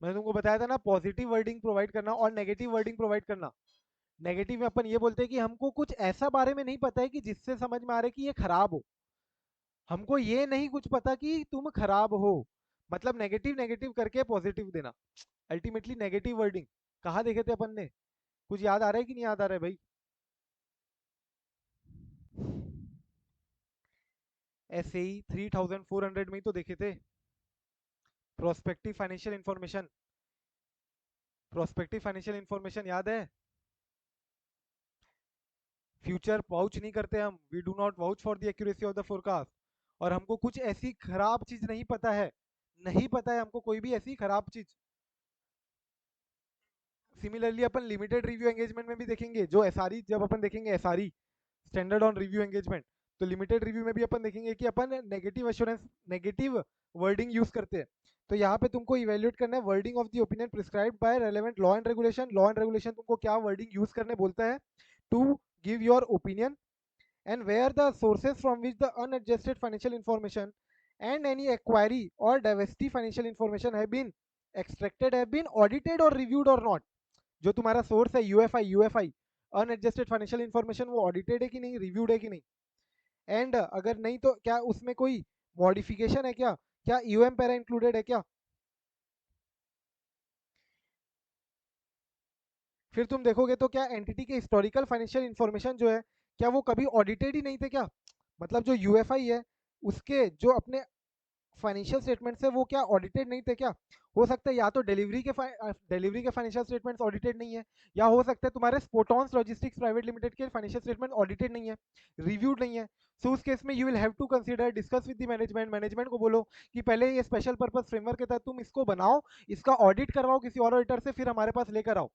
मैंने तुमको बताया था ना, पॉजिटिव वर्डिंग प्रोवाइड करना और नेगेटिव वर्डिंग प्रोवाइड करना। नेगेटिव में अपन ये बोलते हैं कि हमको कुछ ऐसा बारे में नहीं पता है कि जिससे समझ में आ रहा है कि ये खराब हो, हमको ये नहीं कुछ पता कि तुम खराब हो, मतलब नेगेटिव नेगेटिव करके पॉजिटिव देना, अल्टीमेटली नेगेटिव वर्डिंग। कहाँ देखे थे अपन ने, कुछ याद आ रहा है कि नहीं याद आ रहा है भाई? ऐसे ही 3400 में ही तो देखे थे, prospective financial information, prospective financial information याद है। फ्यूचर वाउच नहीं करते हम, we do not vouch for the accuracy of the forecast. और हमको कुछ ऐसी खराब चीज नहीं पता है, नहीं पता है हमको कोई भी ऐसी खराब चीज। सिमिलरली अपन लिमिटेड रिव्यू एंगेजमेंट में भी देखेंगे, जो एसआरई, जब अपन देखेंगे SRE, standard on review engagement, तो लिमिटेड रिव्यू में भी अपन देखेंगे कि अपन negative assurance, negative wording use करते हैं। तो यहाँ पे तुमको इवेल्युएट करना है wording of the opinion prescribed by relevant law and regulation. Law and regulation तुमको क्या वर्डिंग यूज करने बोलता है to give your opinion, and where the sources from which the unadjusted financial information and any acquiry or diversity financial information have been extracted have been audited or reviewed or not। जो तुम्हारा सोर्स है UFI, UFI unadjusted financial information, वो ऑडिटेड है कि नहीं, रिव्यूड है कि नहीं, एंड अगर नहीं तो क्या उसमें कोई मॉडिफिकेशन है, क्या यूएम पैरा इंक्लूडेड है क्या। फिर तुम देखोगे तो क्या एंटिटी के हिस्टोरिकल फाइनेंशियल इंफॉर्मेशन जो है, क्या वो कभी ऑडिटेड ही नहीं थे क्या, मतलब जो यूएफआई है उसके जो अपने फाइनेंशियल स्टेटमेंट्स है वो क्या ऑडिटेड नहीं थे क्या। हो सकता है या तो डिलीवरी के फाइनेंशियल स्टेटमेंट्स ऑडिटेड नहीं है, या हो सकता है तुम्हारे स्पोटॉन्स लॉजिस्टिक्स प्राइवेट लिमिटेड के फाइनेंशियल स्टेटमेंट ऑडिटेड नहीं है, रिव्यूड नहीं है। सो उस केस में you will have to consider, discuss with the management, management को बोलो कि पहले ये स्पेशल पर्पस फ्रेमवर्क के तहत तुम इसको बनाओ, इसका ऑडिट करवाओ किसी और ऑडिटर से, फिर हमारे पास लेकर आओ,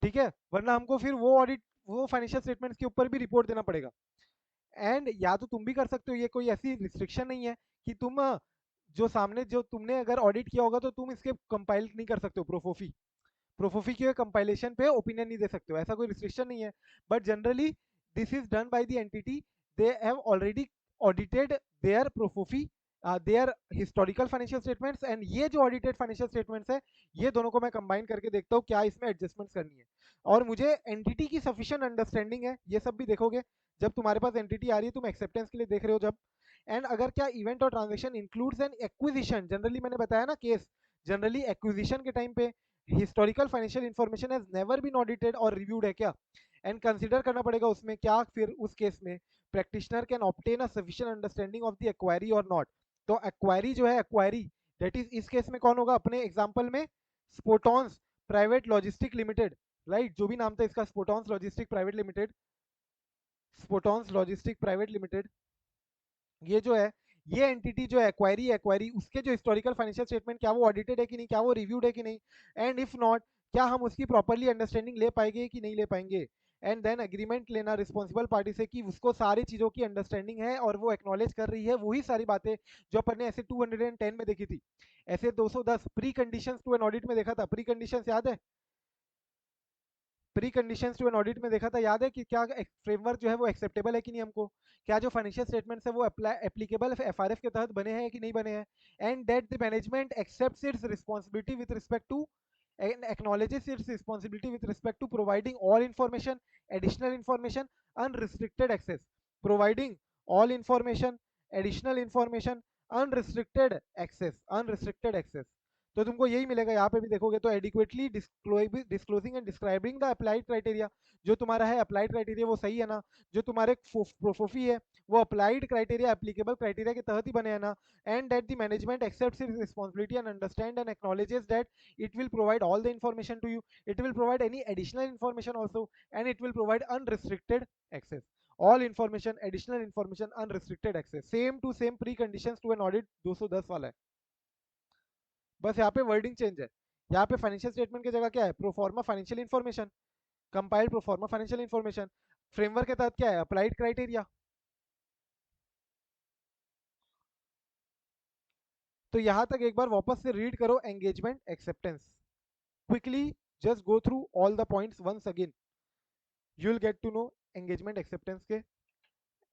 ठीक है। वरना हमको फिर वो ऑडिट, वो फाइनेंशियल स्टेटमेंट्स के ऊपर भी रिपोर्ट देना पड़ेगा। एंड या तो तुम भी कर सकते हो, ये कोई ऐसी रिस्ट्रिक्शन नहीं है कि तुम जो सामने जो तुमने अगर ऑडिट किया होगा तो तुम इसके कंपाइल नहीं कर सकते हो, प्रोफोफी, प्रोफोफी के कंपाइलेशन पे ओपिनियन नहीं दे सकते हो, ऐसा कोई रिस्ट्रिक्शन नहीं है। But generally this is done by the entity, they have already audited their ProFoFI they are historical financial statements and ये जो ऑडिटेड फाइनेंशियल स्टेटमेंट्स है, ये दोनों को मैं कंबाइन करके देखता हूँ क्या इसमें एडजस्टमेंट्स करनी है, और मुझे एंटिटी की सफिशिएंट अंडरस्टैंडिंग है, ये सब भी देखोगे जब तुम्हारे पास एंटिटी आ रही है, तुम एक्सेप्टेंस के लिए देख रहे हो जब, एंड अगर क्या इवेंट और transaction includes an acquisition, generally मैंने बताया ना केस, जनरली एक्विजिशन के टाइम पे historical financial information has never been audited और रिव्यूड है क्या, एंड कंसिडर करना पड़ेगा उसमें क्या, फिर उस केस में practitioner can obtain a sufficient understanding of the inquiry और नॉट। तो एक्वायरी जो है, एक्वायरी दैट इज इस केस में कौन होगा, अपने एग्जांपल में Spotons private logistic limited, right, जो भी नाम था इसका, Spotons logistic private limited, Spotons logistic private limited, ये जो है, ये एंटिटी जो है एक्वायरी, एक्वायरी उसके जो हिस्टोरिकल फाइनेंशियल स्टेटमेंट क्या वो ऑडिटेड है कि नहीं, क्या वो रिव्यूड है कि नहीं, एंड इफ नॉट क्या हम उसकी प्रॉपरली अंडरस्टैंडिंग ले पाएंगे कि नहीं ले पाएंगे, एंड देन एग्रीमेंट लेना रिस्पॉन्सिबल पार्टी से कि उसको सारी चीज़ों की अंडरस्टैंडिंग है और वो एक्नॉलेज कर रही है वही सारी बातें जो अपन ने ऐसे 210 में देखी थी, ऐसे 210 preconditions to an audit में देखा था, प्री कंडीशंस याद है, preconditions to an audit में देखा था, याद है कि क्या फ्रेमवर्क जो है वो एक्सेप्टेबल है कि नहीं हमको, क्या जो फाइनेंशियल स्टेटमेंट्स है वो एप्लीकेबल एफआरएफ के तहत बने हैं कि नहीं बने हैं, and that the management accepts its responsibility with respect to and acknowledges its responsibility with respect to providing all information, additional information, unrestricted access, providing all information, additional information, unrestricted access। तो तुमको यही मिलेगा यहाँ पे भी देखोगे तो adequately disclosing and describing the applied criteria, जो तुम्हारा है अप्लाइड क्राइटेरिया वो सही है ना, जो तुम्हारे प्रोफोफी है वो अप्लाइड क्राइटेरिया एप्लीकेबल क्राइटेरिया के तहत ही बने हैं ना, and that the management accepts its responsibility and understand and acknowledges that it will provide all the information to you, it will provide any additional information also, and it will provide unrestricted access, all information, additional information, unrestricted access, same to same preconditions to an audit 210 वाला है, बस यहाँ पे वर्डिंग चेंज है, यहाँ पे फाइनेंशियल स्टेटमेंट की जगह क्या है, proforma financial information, compiled proforma financial information, framework के तहत क्या है, अप्लाइड क्राइटेरिया। तो यहाँ तक एक बार वापस से रीड करो engagement acceptance, quickly just go through all the points once again, you will get to know engagement acceptance के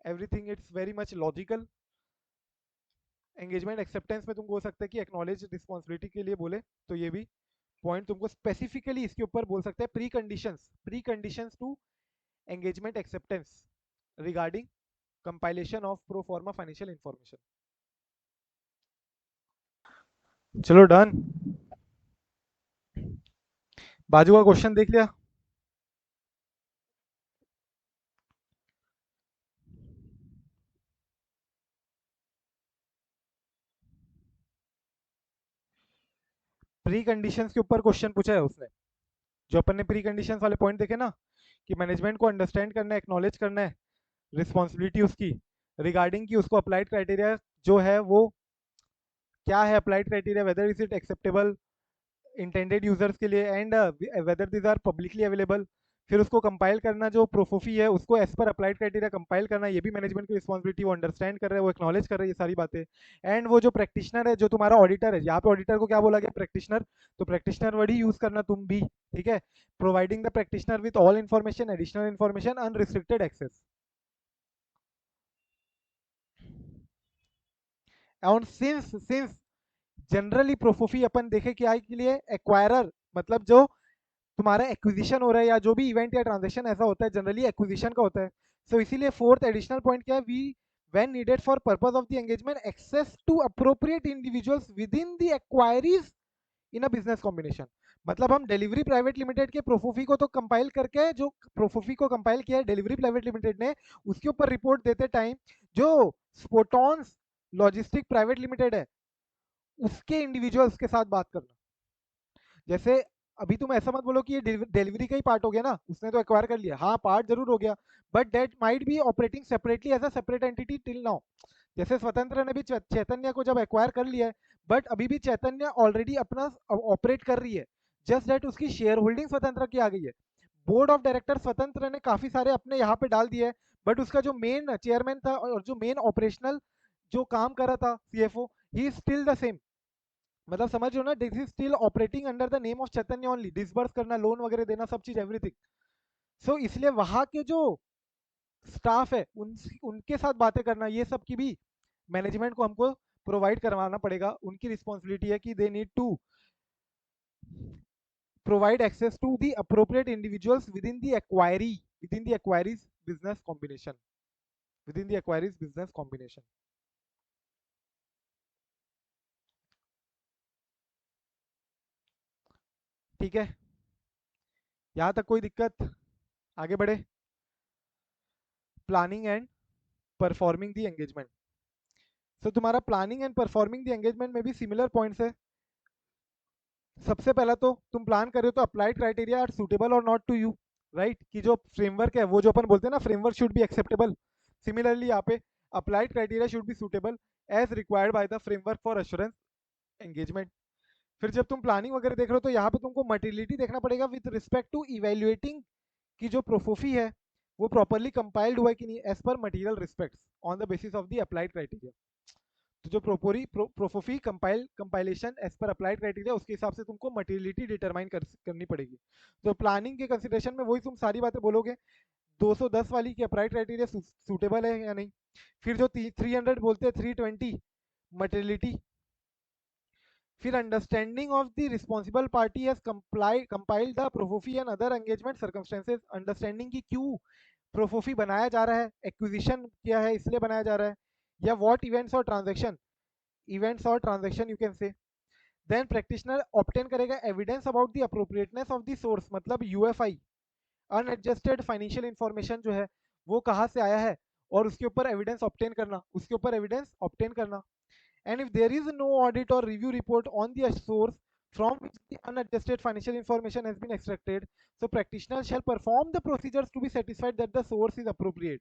everything, it's very much logical। Engagement acceptance में तुमको हो सकता है कि एक्नॉलेज रिस्पॉन्सिबिलिटी के लिए बोले, तो ये भी पॉइंट तुमको स्पेसिफिकली इसके ऊपर बोल सकते हैं, preconditions to engagement acceptance regarding compilation of pro forma financial information. चलो डन, बाजू का क्वेश्चन देख लिया, प्री कंडीशंस के ऊपर क्वेश्चन पूछा है उसने, जो अपन ने प्री कंडीशंस वाले पॉइंट देखे ना, कि मैनेजमेंट को अंडरस्टैंड करना है, एक्नॉलेज करना है रिस्पॉन्सिबिलिटी उसकी रिगार्डिंग की उसको अप्लाइड क्राइटेरिया जो है वो क्या है, applied criteria whether is it acceptable intended users के लिए, and whether this are publicly available, फिर उसको कंपाइल करना, जो प्रोफोफी है उसको as per applied criteria compile करना, ये भी मैनेजमेंट की रिस्पॉन्सिबिलिटी, वो अंडरस्टैंड कर रहे हैं, वो एक्नॉलेज कर रहे हैं ये सारी बातें, एंड वो जो प्रैक्टिशनर है, जो तुम्हारा ऑडिटर है, यहाँ पे ऑडिटर को क्या बोला गया, प्रैक्टिशनर, तो प्रैक्टिशनर वर्ड ही यूज करना तुम भी, ठीक है, providing the practitioner with all information, additional information, unrestricted access, and since generally प्रोफोफी अपन देखे क्या है के लिए, एक्वायरर मतलब जो तुम्हारा एक्विजिशन हो रहा है या जो भी इवेंट या ट्रांजेक्शन ऐसा होता है जनरली एक्विजिशन का होता है, सो इसीलिए फोर्थ एडिशनल पॉइंट क्या है, we when needed for purpose of the engagement access to appropriate individuals within the acquirees in a business combination, मतलब हम डिलीवरी प्राइवेट लिमिटेड के प्रोफोफी को तो कंपाइल करके, जो प्रोफोफी को कंपाइल किया है डिलीवरी प्राइवेट लिमिटेड ने, उसके ऊपर रिपोर्ट देते टाइम जो स्पोटॉन्स लॉजिस्टिक प्राइवेट लिमिटेड है उसके इंडिविजुअल्स के साथ बात करना, जैसे अभी तुम ऐसा मत बोलो कि ये डिलीवरी का ही पार्ट हो गया ना, उसने तो एक्वायर कर लिया, हाँ पार्ट जरूर हो गया, but that might be operating separately as a separate entity till now, जैसे स्वतंत्र ने भी चैतन्य को जब एक्वायर कर लिया है, बट अभी भी चैतन्य ऑलरेडी अपना ऑपरेट कर रही है, जस्ट दैट उसकी शेयर होल्डिंग स्वतंत्र की आ गई है, बोर्ड ऑफ डायरेक्टर स्वतंत्र ने काफी सारे अपने यहाँ पे डाल दिए, बट उसका जो मेन चेयरमैन था और जो मेन ऑपरेशनल जो काम कर रहा था CFO, he is still the same, मतलब समझ रहे हो ना, this is still operating under the name of Chaitanya only, disburse करना, लोन वगैरह देना, सब चीज एवरीथिंग, सो इसलिए वहां के जो स्टाफ है उनके साथ बातें करना, ये सब की भी मैनेजमेंट को हमको प्रोवाइड करवाना पड़ेगा, उनकी रिस्पॉन्सिबिलिटी है कि they need to provide access to the appropriate individuals within the acquiree's business combination, within the acquiree's business combination. ठीक है, यहां तक कोई दिक्कत? आगे बढ़े। Planning and performing the engagement. So तुम्हारा planning and performing the engagement में भी सिमिलर पॉइंट्स है। सबसे पहला तो तुम प्लान कर रहे हो तो अप्लाइड क्राइटेरिया आर सुटेबल और नॉट टू यू, राइट, कि जो फ्रेमवर्क है वो जो अपन बोलते हैं ना, framework should be acceptable. Similarly यहाँ पे applied criteria should be suitable as required by the framework for assurance engagement. फिर जब तुम प्लानिंग वगैरह देख रहे हो तो यहाँ पे तुमको मटेरियलिटी देखना पड़ेगा विद रिस्पेक्ट टू इवेल्युएटिंग की जो प्रोफोफी है वो प्रॉपरली कंपाइल्ड हुआ है कि नहीं as per material respects on the basis of the applied criteria. तो जो प्रोफोफी compilation as per applied criteria उसके हिसाब से तुमको मटेरियलिटी डिटरमाइन करनी पड़ेगी। तो प्लानिंग के कंसिडरेशन में वही तुम सारी बातें बोलोगे, 210 वाली की अप्लाइड क्राइटेरिया सूटेबल है या नहीं। फिर जो 300 बोलते हैं 320 मटेरियलिटी। फिर understanding of the responsible party has compiled the प्रोफोफी and other engagement circumstances. Understanding की क्यों प्रोफोफी बनाया जा रहा है, एक्विजिशन क्या है इसलिए बनाया जा रहा है, या व्हाट इवेंट्स और transaction you can say. Then practitioner obtain करेगा evidence about the appropriateness of the source, मतलब यूएफआई अनएडजस्टेड फाइनेंशियल इंफॉर्मेशन जो है वो कहाँ से आया है, और उसके ऊपर एविडेंस ऑब्टेन करना, उसके ऊपर एविडेंस ऑब्टेन करना। And if there is no audit or review report on the source from which the unadjusted financial information has been extracted, so practitioner shall perform the procedures to be satisfied that the source is appropriate।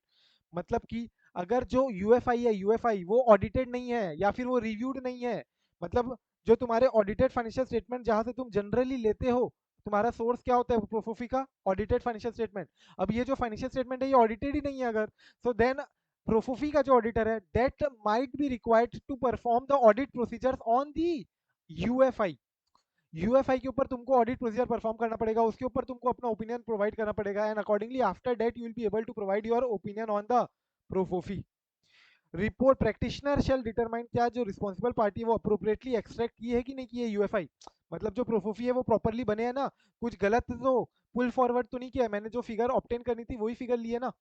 मतलब कि अगर जो यूएफआई है, यूएफआई वो ऑडिटेड नहीं है या फिर वो रिव्यूड नहीं है, मतलब जो तुम्हारे ऑडिटेड फाइनेंशियल स्टेटमेंट जहां से तुम जनरली लेते हो, तुम्हारा सोर्स क्या होता है प्रोफोफी का, ऑडिटेड फाइनेंशियल स्टेटमेंट। अब ये जो फाइनेंशियल स्टेटमेंट है ये ऑडिटेड ही नहीं है अगर, सो देन प्रोफोफी का जो ऑडिटर है that might be required to perform the audit procedures on the UFI. UFI के ऊपर तुमको ऑडिट प्रोसीजर परफॉर्म करना पड़ेगा, उसके ऊपर तुमको अपना ओपिनियन प्रोवाइड करना पड़ेगा, and accordingly after that you will be able to provide your opinion on the प्रोफोफी रिपोर्ट। प्रैक्टिशनर शेल डिटरमाइन, क्या जो रिस्पॉन्सिबल पार्टी है वो अप्रोप्रिएटली एक्सट्रैक्ट की है कि नहीं की है यूएफआई, मतलब जो प्रोफोफी है वो प्रॉपरली बने हैं ना, कुछ गलत तो पुल फॉरवर्ड तो नहीं किया है, मैंने जो फिगर ऑब्टेन करनी थी वही फिगर ली है ना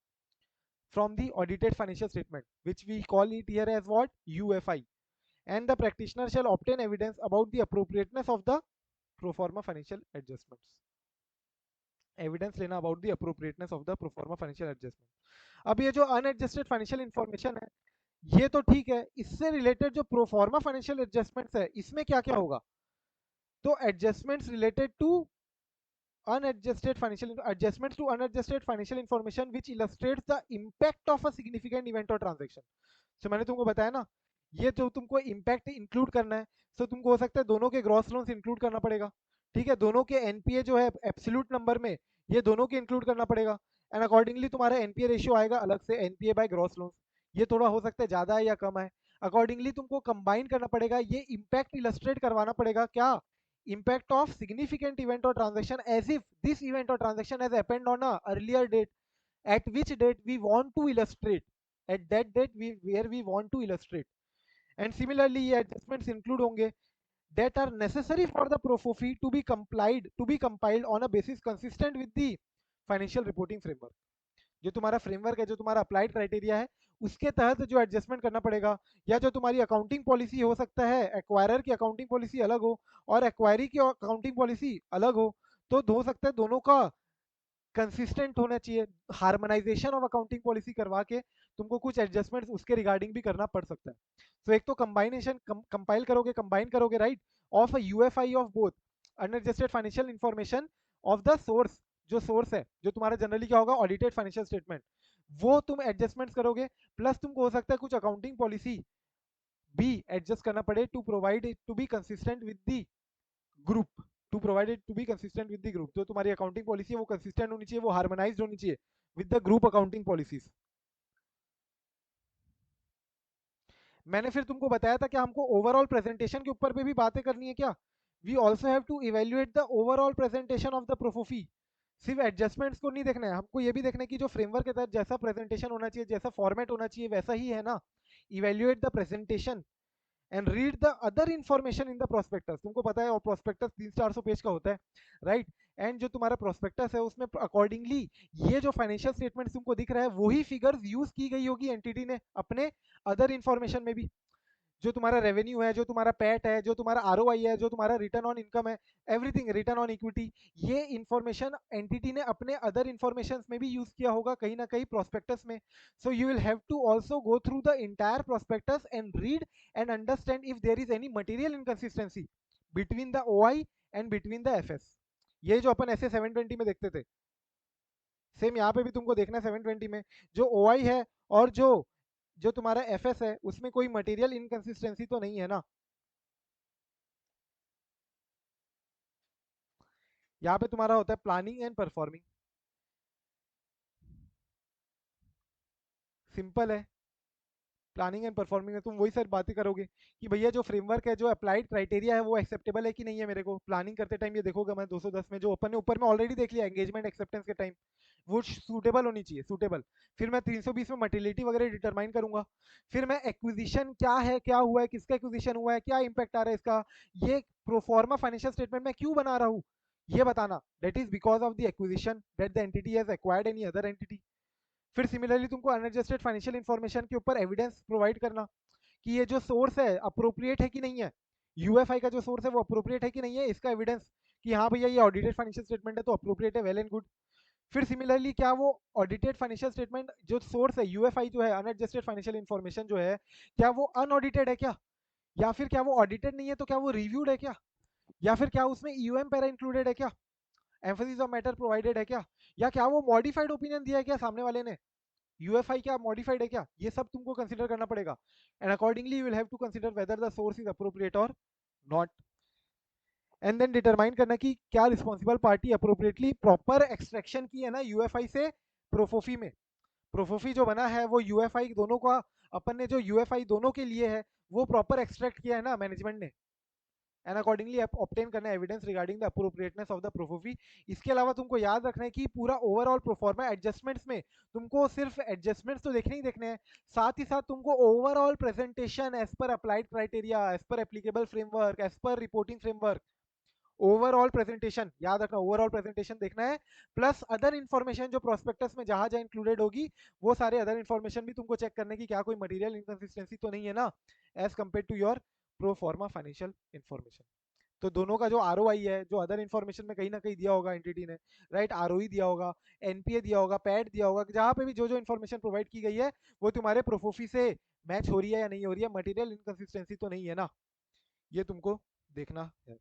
from the audited financial statement, which we call it here as what, UFI, and the practitioner shall obtain evidence about the appropriateness of the pro forma financial adjustments। Evidence लेना about the appropriateness of the proforma financial adjustment. अब ये जो अनएडजस्टेड फाइनेंशियल इंफॉर्मेशन है ये तो ठीक है, इससे रिलेटेड जो प्रोफॉर्मा फाइनेंशियल एडजस्टमेंट्स है इसमें क्या क्या होगा, तो adjustments related to unadjusted financial adjustments to unadjusted financial information which illustrates the impact of a significant event or transaction। तो मैंने तुमको बताया ना, ये जो तुमको इम्पैक्ट इंक्लूड करना है, तो तुमको हो सकता है दोनों के ग्रॉस लोन्स इंक्लूड करना पड़ेगा, ठीक है, दोनों के एनपीए जो है एब्सोल्यूट नंबर में ये दोनों के इंक्लूड करना पड़ेगा, एंड अकॉर्डिंगली तुम्हारा एनपीए रेशियो आएगा अलग से, एनपीए बाय ग्रॉस लोन्स, ये थोड़ा हो सकता है ज्यादा है या कम है, अकॉर्डिंगली तुमको कंबाइन करना पड़ेगा, ये इम्पैक्ट इलस्ट्रेट करवाना पड़ेगा क्या, impact of significant event or transaction as if this event or transaction has happened on a earlier date, at which date we want to illustrate, at that date where we want to illustrate। and similarly ये adjustments include होंगे that are necessary for the profofy to be compiled on a basis consistent with the financial reporting framework। जो तुम्हारा फ्रेमवर्क है, जो तुम्हारा अप्लाइड क्राइटेरिया है उसके तहत जो एडजस्टमेंट करना पड़ेगा, या जो तुम्हारी अकाउंटिंग पॉलिसी हो सकता है, एक्वायरर की अकाउंटिंग पॉलिसी अलग हो और एक्वायरी की अकाउंटिंग पॉलिसी अलग हो, तो हो सकता है दोनों का कंसिस्टेंट होना चाहिए, हार्मोनाइजेशन ऑफ अकाउंटिंग पॉलिसी करवा के तुमको कुछ एडजस्टमेंट्स उसके रिगार्डिंग भी करना पड़ सकता है। तो एक तो कंबाइनेशन कंपाइल करोगे, कंबाइन करोगे right, of a UFI of both unadjusted financial information of the source, जो सोर्स है जो तुम्हारा जनरली क्या होगा ऑडिटेड फाइनेंशियल स्टेटमेंट, वो तुम एडजस्टमेंट्स करोगे, प्लस तुमको हो सकता है कुछ अकाउंटिंग पॉलिसी भी एडजस्ट करना पड़े to provide it to be consistent with the group, to provide it to be consistent with the group, जो तुम्हारी अकाउंटिंग पॉलिसी है वो कंसिस्टेंट होनी चाहिए, वो हार्मोनाइज्ड होनी चाहिए with the group accounting policies. मैंने फिर तुमको बताया था कि हमको ओवरऑल प्रेजेंटेशन के ऊपर पे भी बातें करनी है क्या, we also have to evaluate the overall presentation of the प्रोफोफी। सिर्फ एडजस्टमेंट्स को नहीं देखना है, हमको ये भी देखना है कि जो फ्रेमवर्क के तहत जैसा प्रेजेंटेशन होना चाहिए, जैसा फॉर्मेट होना चाहिए वैसा ही है ना, evaluate the presentation and read the other information in the prospectus. तुमको पता है और प्रोस्पेक्टस 300-400 पेज का होता है, राइट। एंड जो तुम्हारा प्रोस्पेक्टस है उसमें अकॉर्डिंगली ये जो फाइनेंशियल स्टेटमेंट तुमको दिख रहा है वही फिगर्स यूज की गई होगी एंटिटी ने अपने अदर इन्फॉर्मेशन में भी। जो तुम्हारा रेवेन्यू है, जो तुम्हारा पैट है, जो तुम्हारा आरओआई है, जो तुम्हारा रिटर्न ऑन इनकम है, एवरीथिंग, रिटर्न ऑन इक्विटी, ये इंफॉर्मेशन एंटिटी ने अपने अदर इंफॉर्मेशन में भी यूज किया होगा कहीं ना कहीं प्रोस्पेक्टस में। So you will have to also go through the entire prospectus and read and understand if there is any material inconsistency between the OI and between the FS. ये जो अपन ऐसे 720 में देखते थे, सेम यहाँ पे भी तुमको देखना है 720 में। जो ओआई है और जो जो तुम्हारा एफएस है उसमें कोई मटेरियल इनकंसिस्टेंसी तो नहीं है ना। यहाँ पे तुम्हारा होता है प्लानिंग एंड परफॉर्मिंग। सिंपल है। प्लानिंग एंड परफॉर्मिंग में तुम वही सर बातें करोगे कि भैया जो फ्रेमवर्क है, जो अप्लाइड क्राइटेरिया है वो एक्सेप्टेबल है कि नहीं है मेरे को। प्लानिंग करते टाइम ये देखोगे, मैं 210 में जो अपन ने ऊपर में ऑलरेडी देख लिया एंगेजमेंट एक्सेप्टेंस के टाइम, वो सूटेबल होनी चाहिए, सूटेबल। फिर मैं 320 में मटेरियलिटी वगैरह डिटरमाइन करूंगा। फिर मैं एक्विजिशन क्या है, क्या हुआ है, किसका एक्विजिशन हुआ है, क्या इंपैक्ट आ रहा है इसका, ये प्रोफॉर्मा फाइनेंशियल स्टेटमेंट मैं क्यों बना रहा हूँ, ये बताना। That is because of the acquisition that the entity has acquired any other entity. फिर सिमिलरली तुमको अनएडजस्टेड फाइनेंशियल इन्फॉर्मेशन के ऊपर एविडेंस प्रोवाइड करना कि ये जो सोर्स है अप्रोप्रिएट है कि नहीं है, यूएफआई का जो सोर्स है वो अप्रोप्रिएट है कि नहीं है, इसका एविडेंस कि हाँ भैया ये ऑडिटेड फाइनेंशियल स्टेटमेंट है तो अप्रोप्रिएट है, वेल एंड गुड। फिर सिमिलरली क्या वो ऑडिटेड फाइनेंशियल स्टेटमेंट जो सोर्स है यूएफआई जो है अनएडजस्टेड फाइनेंशियल इन्फॉर्मेशन जो है, क्या वो अनऑडिटेड है क्या, या फिर क्या वो ऑडिटेड नहीं है तो क्या वो रिव्यूड है क्या, या फिर क्या उसमें यूएम पैरा इंक्लूडेड है क्या, एम्फेसिस ऑफ मैटर प्रोवाइडेड है क्या, या क्या वो मॉडिफाइड ओपिनियन दिया है क्या सामने वाले ने, यूएफआई क्या मॉडिफाइड है क्या, ये सब तुमको कंसीडर करना पड़ेगा। And accordingly you will have to consider whether the source is appropriate और नॉट। एंड देन डिटरमाइन करना कि क्या responsible party appropriately proper extraction की है ना यूएफआई से प्रोफोफी में। प्रोफोफी जो बना है वो यूएफआई दोनों का, अपन ने जो यूएफआई दोनों के लिए है वो प्रॉपर एक्सट्रैक्ट किया है ना मैनेजमेंट ने। एंड अकॉर्डिंगली ऑब्टेन करना evidence regarding the appropriateness of the प्रोफोफी। इसके अलावा तुमको याद रखना है कि पूरा ओवरऑल प्रोफॉर्मा एडजस्टमेंट्स में तुमको सिर्फ एडजस्टमेंट्स तो देखने ही देखने हैं, साथ ही साथ तुमको overall presentation as per applied criteria, as per applicable framework, as per reporting framework, overall presentation याद रखना, ओवरऑल प्रेजेंटेशन देखना है। प्लस अदर इन्फॉर्मेशन जो प्रोस्पेक्टस में जहां जहां इंक्लूडेड होगी वो सारे अदर इन्फॉर्मेशन भी तुमको चेक करने की क्या कोई मटेरियल इनकंसिस्टेंसी तो नहीं है ना, as compare to your pro forma financial information. तो दोनों का जो आरओआई है, जो अदर इन्फॉर्मेशन में कहीं ना कहीं दिया होगा एंटिटी ने, राइट, आरओई दिया होगा, एनपीए दिया होगा, पैट दिया होगा, जहां पे भी जो जो इन्फॉर्मेशन प्रोवाइड की गई है वो तुम्हारे प्रोफोफी से मैच हो रही है या नहीं हो रही है, मटेरियल इनकंसिस्टेंसी तो नहीं है ना, ये तुमको देखना है।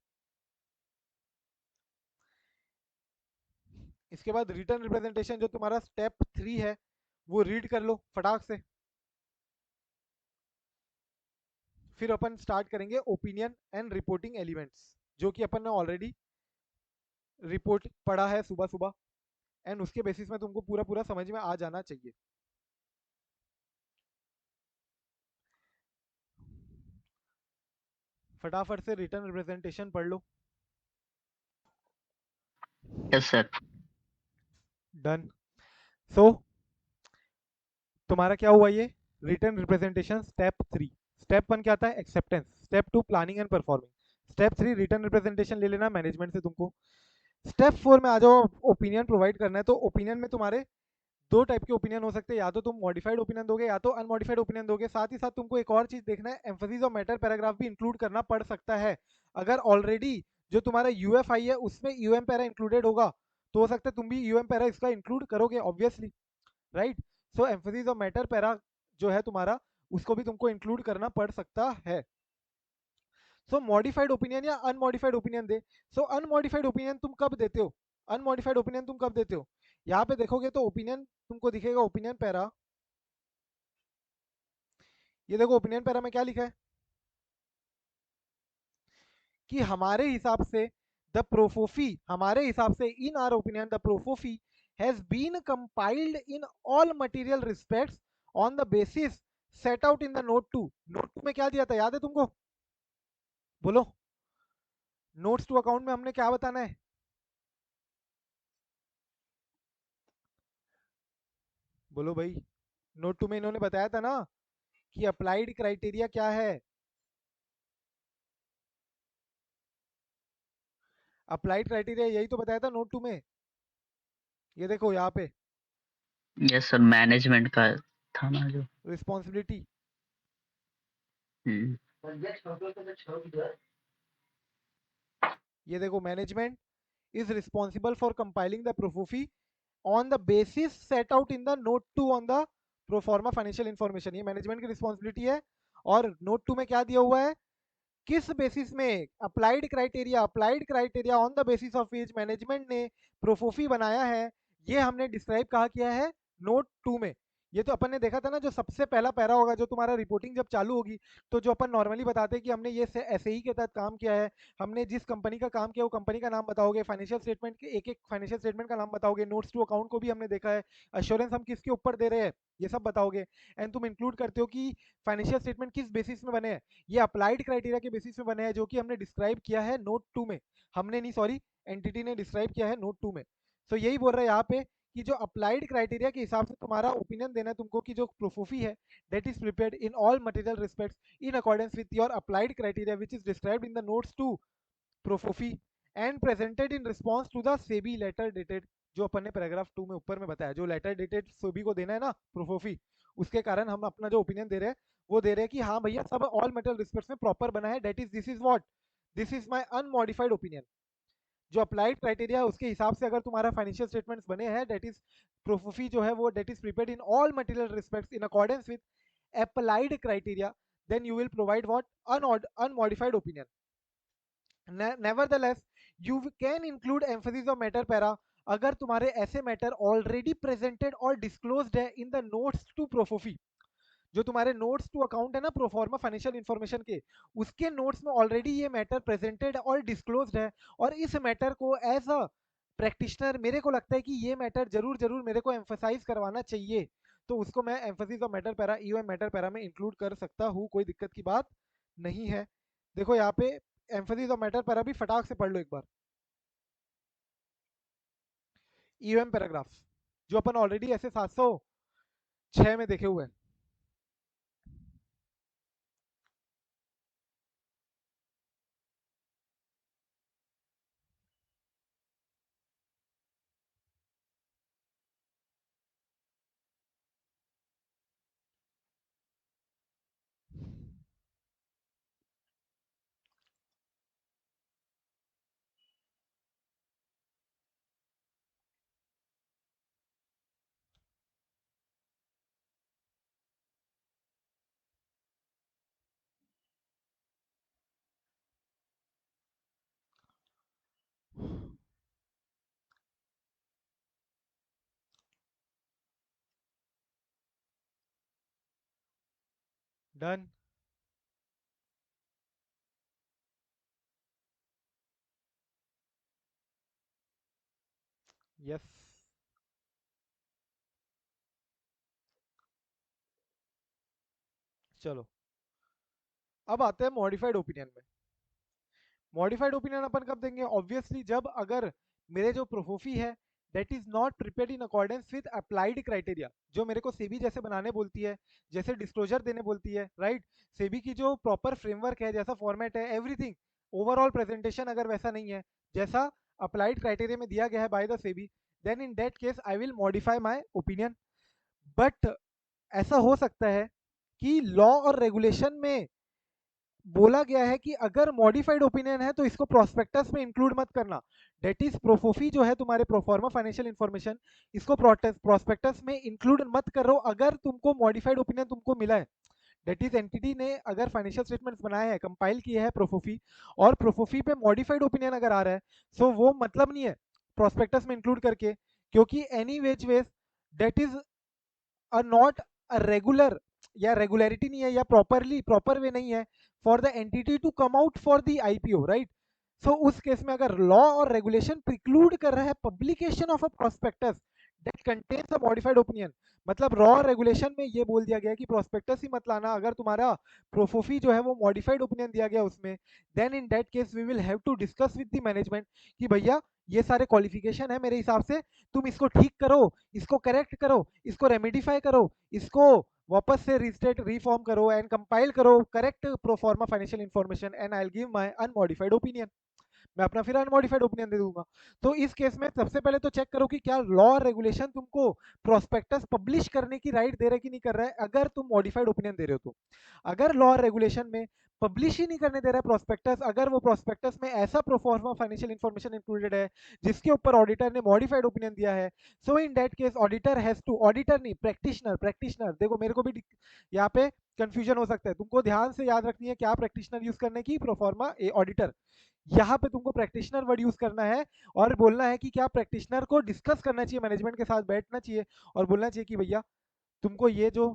इसके बाद रिटर्न रिप्रेजेंटेशन जो तुम्हारा स्टेप 3 है वो रीड कर लो फटाक से। फिर अपन स्टार्ट करेंगे ओपिनियन एंड रिपोर्टिंग एलिमेंट्स, जो कि अपन ने ऑलरेडी रिपोर्ट पढ़ा है सुबह सुबह। एंड उसके बेसिस में तुमको पूरा पूरा समझ में आ जाना चाहिए। फटाफट से रिटर्न रिप्रेजेंटेशन पढ़ लो। Yes sir. डन। सो तुम्हारा क्या हुआ ये रिटर्न रिप्रेजेंटेशन स्टेप 3। स्टेप 1 क्या था, acceptance. Step 2 planning and performing. Step 3 written representation ले लेना मैनेजमेंट से तुमको। स्टेप 4 में आ जाओ, ओपिनियन प्रोवाइड करना है। तो ओपिनियन में तुम्हारे दो टाइप के ओपिनियन हो सकते हैं, या तो तुम मॉडिफाइड ओपिनियन दोगे या तो अनमॉडिफाइड ओपिनियन दोगे। साथ ही साथ तुमको एक और चीज देखना है, एम्फेसिस ऑफ मैटर पैराग्राफ भी इंक्लूड करना पड़ सकता है। अगर ऑलरेडी जो तुम्हारा यूएफआई है उसमें यूएम पैरा इंक्लूडेड होगा तो हो सकता है तुम भी यूएम पैरा इसका इंक्लूड करोगे obviously, right. So emphasis of matter para जो है तुम्हारा उसको भी तुमको इंक्लूड करना पड़ सकता है। सो मॉडिफाइड ओपिनियन या अनमॉडिफाइड ओपिनियन दे। सो अनमॉडिफाइड ओपिनियन तुम कब देते हो, अनमॉडिफाइड ओपिनियन तुम कब देते हो, यहाँ पे देखोगे तो ओपिनियन तुमको दिखेगा, ओपिनियन पैरा, ये देखो ओपिनियन पैरा में क्या लिखा है कि हमारे हिसाब से द प्रोफोफी, हमारे हिसाब से इन आर ओपिनियन द प्रोफोफी has been compiled in all material respects on the basis set out in the note two. Note two में क्या दिया था याद है तुमको, बोलो। नोट्स टू अकाउंट में हमने क्या बताना है, बोलो भाई। नोट टू में इन्होंने बताया था ना कि अप्लाइड क्राइटेरिया क्या है, अप्लाइड क्राइटेरिया यही तो बताया था नोट 2 में, ये देखो यहाँ पे यस सर, मैनेजमेंट का था ना जो। Responsibility, hmm. ये देखो management is responsible for compiling the प्रोफोफी on the basis set out in the note 2 on the proforma financial information, ये मैनेजमेंट की रिस्पॉन्सिबिलिटी है। और नोट 2 में क्या दिया हुआ है, किस बेसिस में, applied criteria on the basis of which management ने प्रोफोफी बनाया है, ये हमने डिस्क्राइब कहा किया है नोट 2 में। ये तो अपन ने देखा था ना, जो सबसे पहला पैरा होगा, जो तुम्हारा रिपोर्टिंग जब चालू होगी, तो जो अपन नॉर्मली बताते हैं कि हमने ये एस के तहत काम किया है, हमने जिस कंपनी का काम किया वो कंपनी का नाम बताओगे, फाइनेंशियल स्टेटमेंट के एक एक फाइनेंशियल स्टेटमेंट का नाम बताओगे, नोट्स टू अकाउंट को भी हमने देखा है, अश्योरेंस हम किसके ऊपर दे रहे हैं ये सब बताओगे, एंड तुम इंक्लूड करते हो कि फाइनेंशियल स्टेटमेंट किस बेसिस में बने हैं, ये अप्लाइड क्राइटेरिया के बेसिस में बने हैं, जो कि हमने डिस्क्राइब किया है नोट 2 में। हमने नहीं, सॉरी, एंटिटी ने डिस्क्राइब किया है नोट 2 में। सो यही बोल रहा है यहाँ पे कि जो अप्लाइड क्राइटेरिया के हिसाब से तुम्हारा ओपिनियन देना है तुमको, कि जो प्रोफोफी है that is prepared in all material respects in accordance with your applied criteria which is described in the notes to प्रोफोफी and presented in response to the SEBI letter dated, जो अपन ने पैराग्राफ 2 में ऊपर में बताया, जो लेटर डेटेड सेबी को देना है ना प्रोफोफी, उसके कारण हम अपना जो ओपिनियन दे रहे हैं वो दे रहे हैं कि हाँ भैया सब ऑल मेटल रिस्पेक्ट्स में प्रॉपर बना है, that is this is what, this is my unmodified opinion. जो अप्लाइड क्राइटेरिया है उसके हिसाब से अगर तुम्हारा फाइनेंशियल स्टेटमेंट्स बने हैं, दैट इज प्रोफोफी जो है वो that is prepared in all material respects in accordance with applied criteria, then you will provide what, unmodified opinion. Nevertheless, you can include emphasis of matter para अगर तुम्हारे ऐसे मैटर ऑलरेडी प्रेजेंटेड और डिस्क्लोज्ड है इन द नोट्स टू प्रोफोफी, जो तुम्हारे नोट्स टू अकाउंट है ना प्रोफॉर्मा फाइनेंशियल इंफॉर्मेशन के, उसके नोट्स में ऑलरेडी ये मैटर प्रेजेंटेड और डिस्क्लोज्ड है, और इस मैटर को एज अ प्रैक्टिशनर मेरे को लगता है कि ये मैटर जरूर जरूर मेरे को एम्फोसाइज करवाना चाहिए, तो उसको मैं emphasis of matter para, EOM matter para में इंक्लूड कर सकता हूँ, कोई दिक्कत की बात नहीं है। देखो यहाँ पे एम्फोसिस ऑफ मैटर पैरा भी फटाक से पढ़ लो एक बार, ईओएम पैराग्राफ जो अपन ऑलरेडी ऐसे 706 में देखे हुए हैं। डन, यस, चलो अब आते हैं मॉडिफाइड ओपिनियन में। मॉडिफाइड ओपिनियन अपन कब देंगे, ऑब्वियसली जब अगर मेरे जो प्रोफोफी है that is not prepared in accordance with applied criteria, जो मेरे को सेबी जैसे बनाने बोलती है, जैसे डिस्क्लोजर देने बोलती है, राइट, सेबी की जो प्रॉपर फ्रेमवर्क है, जैसा फॉर्मेट है, एवरीथिंग, ओवरऑल प्रेजेंटेशन अगर वैसा नहीं है जैसा अप्लाइड क्राइटेरिया में दिया गया है by the SEBI, then in that case I will modify my opinion. But ऐसा हो सकता है कि लॉ और रेगुलेशन में बोला गया है कि अगर मॉडिफाइड ओपिनियन है तो इसको प्रोस्पेक्टस में इंक्लूड मत करना, डेट इज प्रोफोफी जो है तुम्हारे प्रोफॉर्मा फाइनेंशियल इंफॉर्मेशन, इसको प्रोस्पेक्टस में इंक्लूड मत करो अगर तुमको मॉडिफाइड ओपिनियन तुमको मिला है, डेट इज एंटिटी ने अगर फाइनेंशियल स्टेटमेंट्स बनाए हैं, कंपाइल किए हैं प्रोफोफी, और प्रोफोफी पे मॉडिफाइड ओपिनियन अगर आ रहा है, सो वो मतलब नहीं है प्रोस्पेक्टस में इंक्लूड करके, क्योंकि anyways debt is a not a regular, या रेगुलरिटी नहीं है, या प्रॉपर वे नहीं है for the entity to come out for the IPO, right. So उस केस में अगर लॉ और रेगुलेशन प्रिक्लूड कर रहा है publication of a prospectus that contains a modified opinion, मतलब रॉ रेगुलेशन में ये बोल दिया गया कि प्रोस्पेक्टस ही मत लाना अगर तुम्हारा प्रोफोफी जो है वो मॉडिफाइड ओपिनियन दिया गया उसमें, then in that case we will have to discuss with the management कि भैया ये सारे क्वालिफिकेशन है मेरे हिसाब से, तुम इसको ठीक करो, इसको करेक्ट करो, इसको रेमेडिफाई करो, इसको वापस से रिस्टेट रिफॉर्म करो एंड कंपाइल करो correct proforma financial information, and I will give my unmodified opinion. मैं अपना फिर अनमॉडिफाइड ओपिनियन दे दूंगा। तो इस केस में सबसे पहले तो चेक करो कि क्या लॉ और रेगुलेशन तुमको प्रोस्पेक्टस पब्लिश करने की राइट दे रहा है कि नहीं कर रहा है, अगर तुम मॉडिफाइड ओपिनियन दे रहे हो तो। अगर लॉ और रेगुलेशन में पब्लिश ही नहीं करने दे रहा है प्रोस्पेक्टस, अगर वो प्रोस्पेक्टस में ऐसा प्रोफॉर्मा फाइनेंशियल इन्फॉर्मेशन इंक्लूडेड है जिसके ऊपर ऑडिटर ने मॉडिफाइड ओपिनियन दिया है, so in that case auditor has to, auditor नहीं, प्रैक्टिशनर, प्रैक्टिशनर, देखो मेरे को भी यहाँ पे कंफ्यूजन हो सकता है, तुमको ध्यान से याद रखनी है क्या प्रैक्टिशनर यूज करने की, प्रोफॉर्मा ए ऑडिटर, यहाँ पे तुमको प्रैक्टिशनर वर्ड यूज करना है और बोलना है कि क्या प्रैक्टिशनर को डिस्कस करना चाहिए, मैनेजमेंट के साथ बैठना चाहिए और बोलना चाहिए कि भैया तुमको ये जो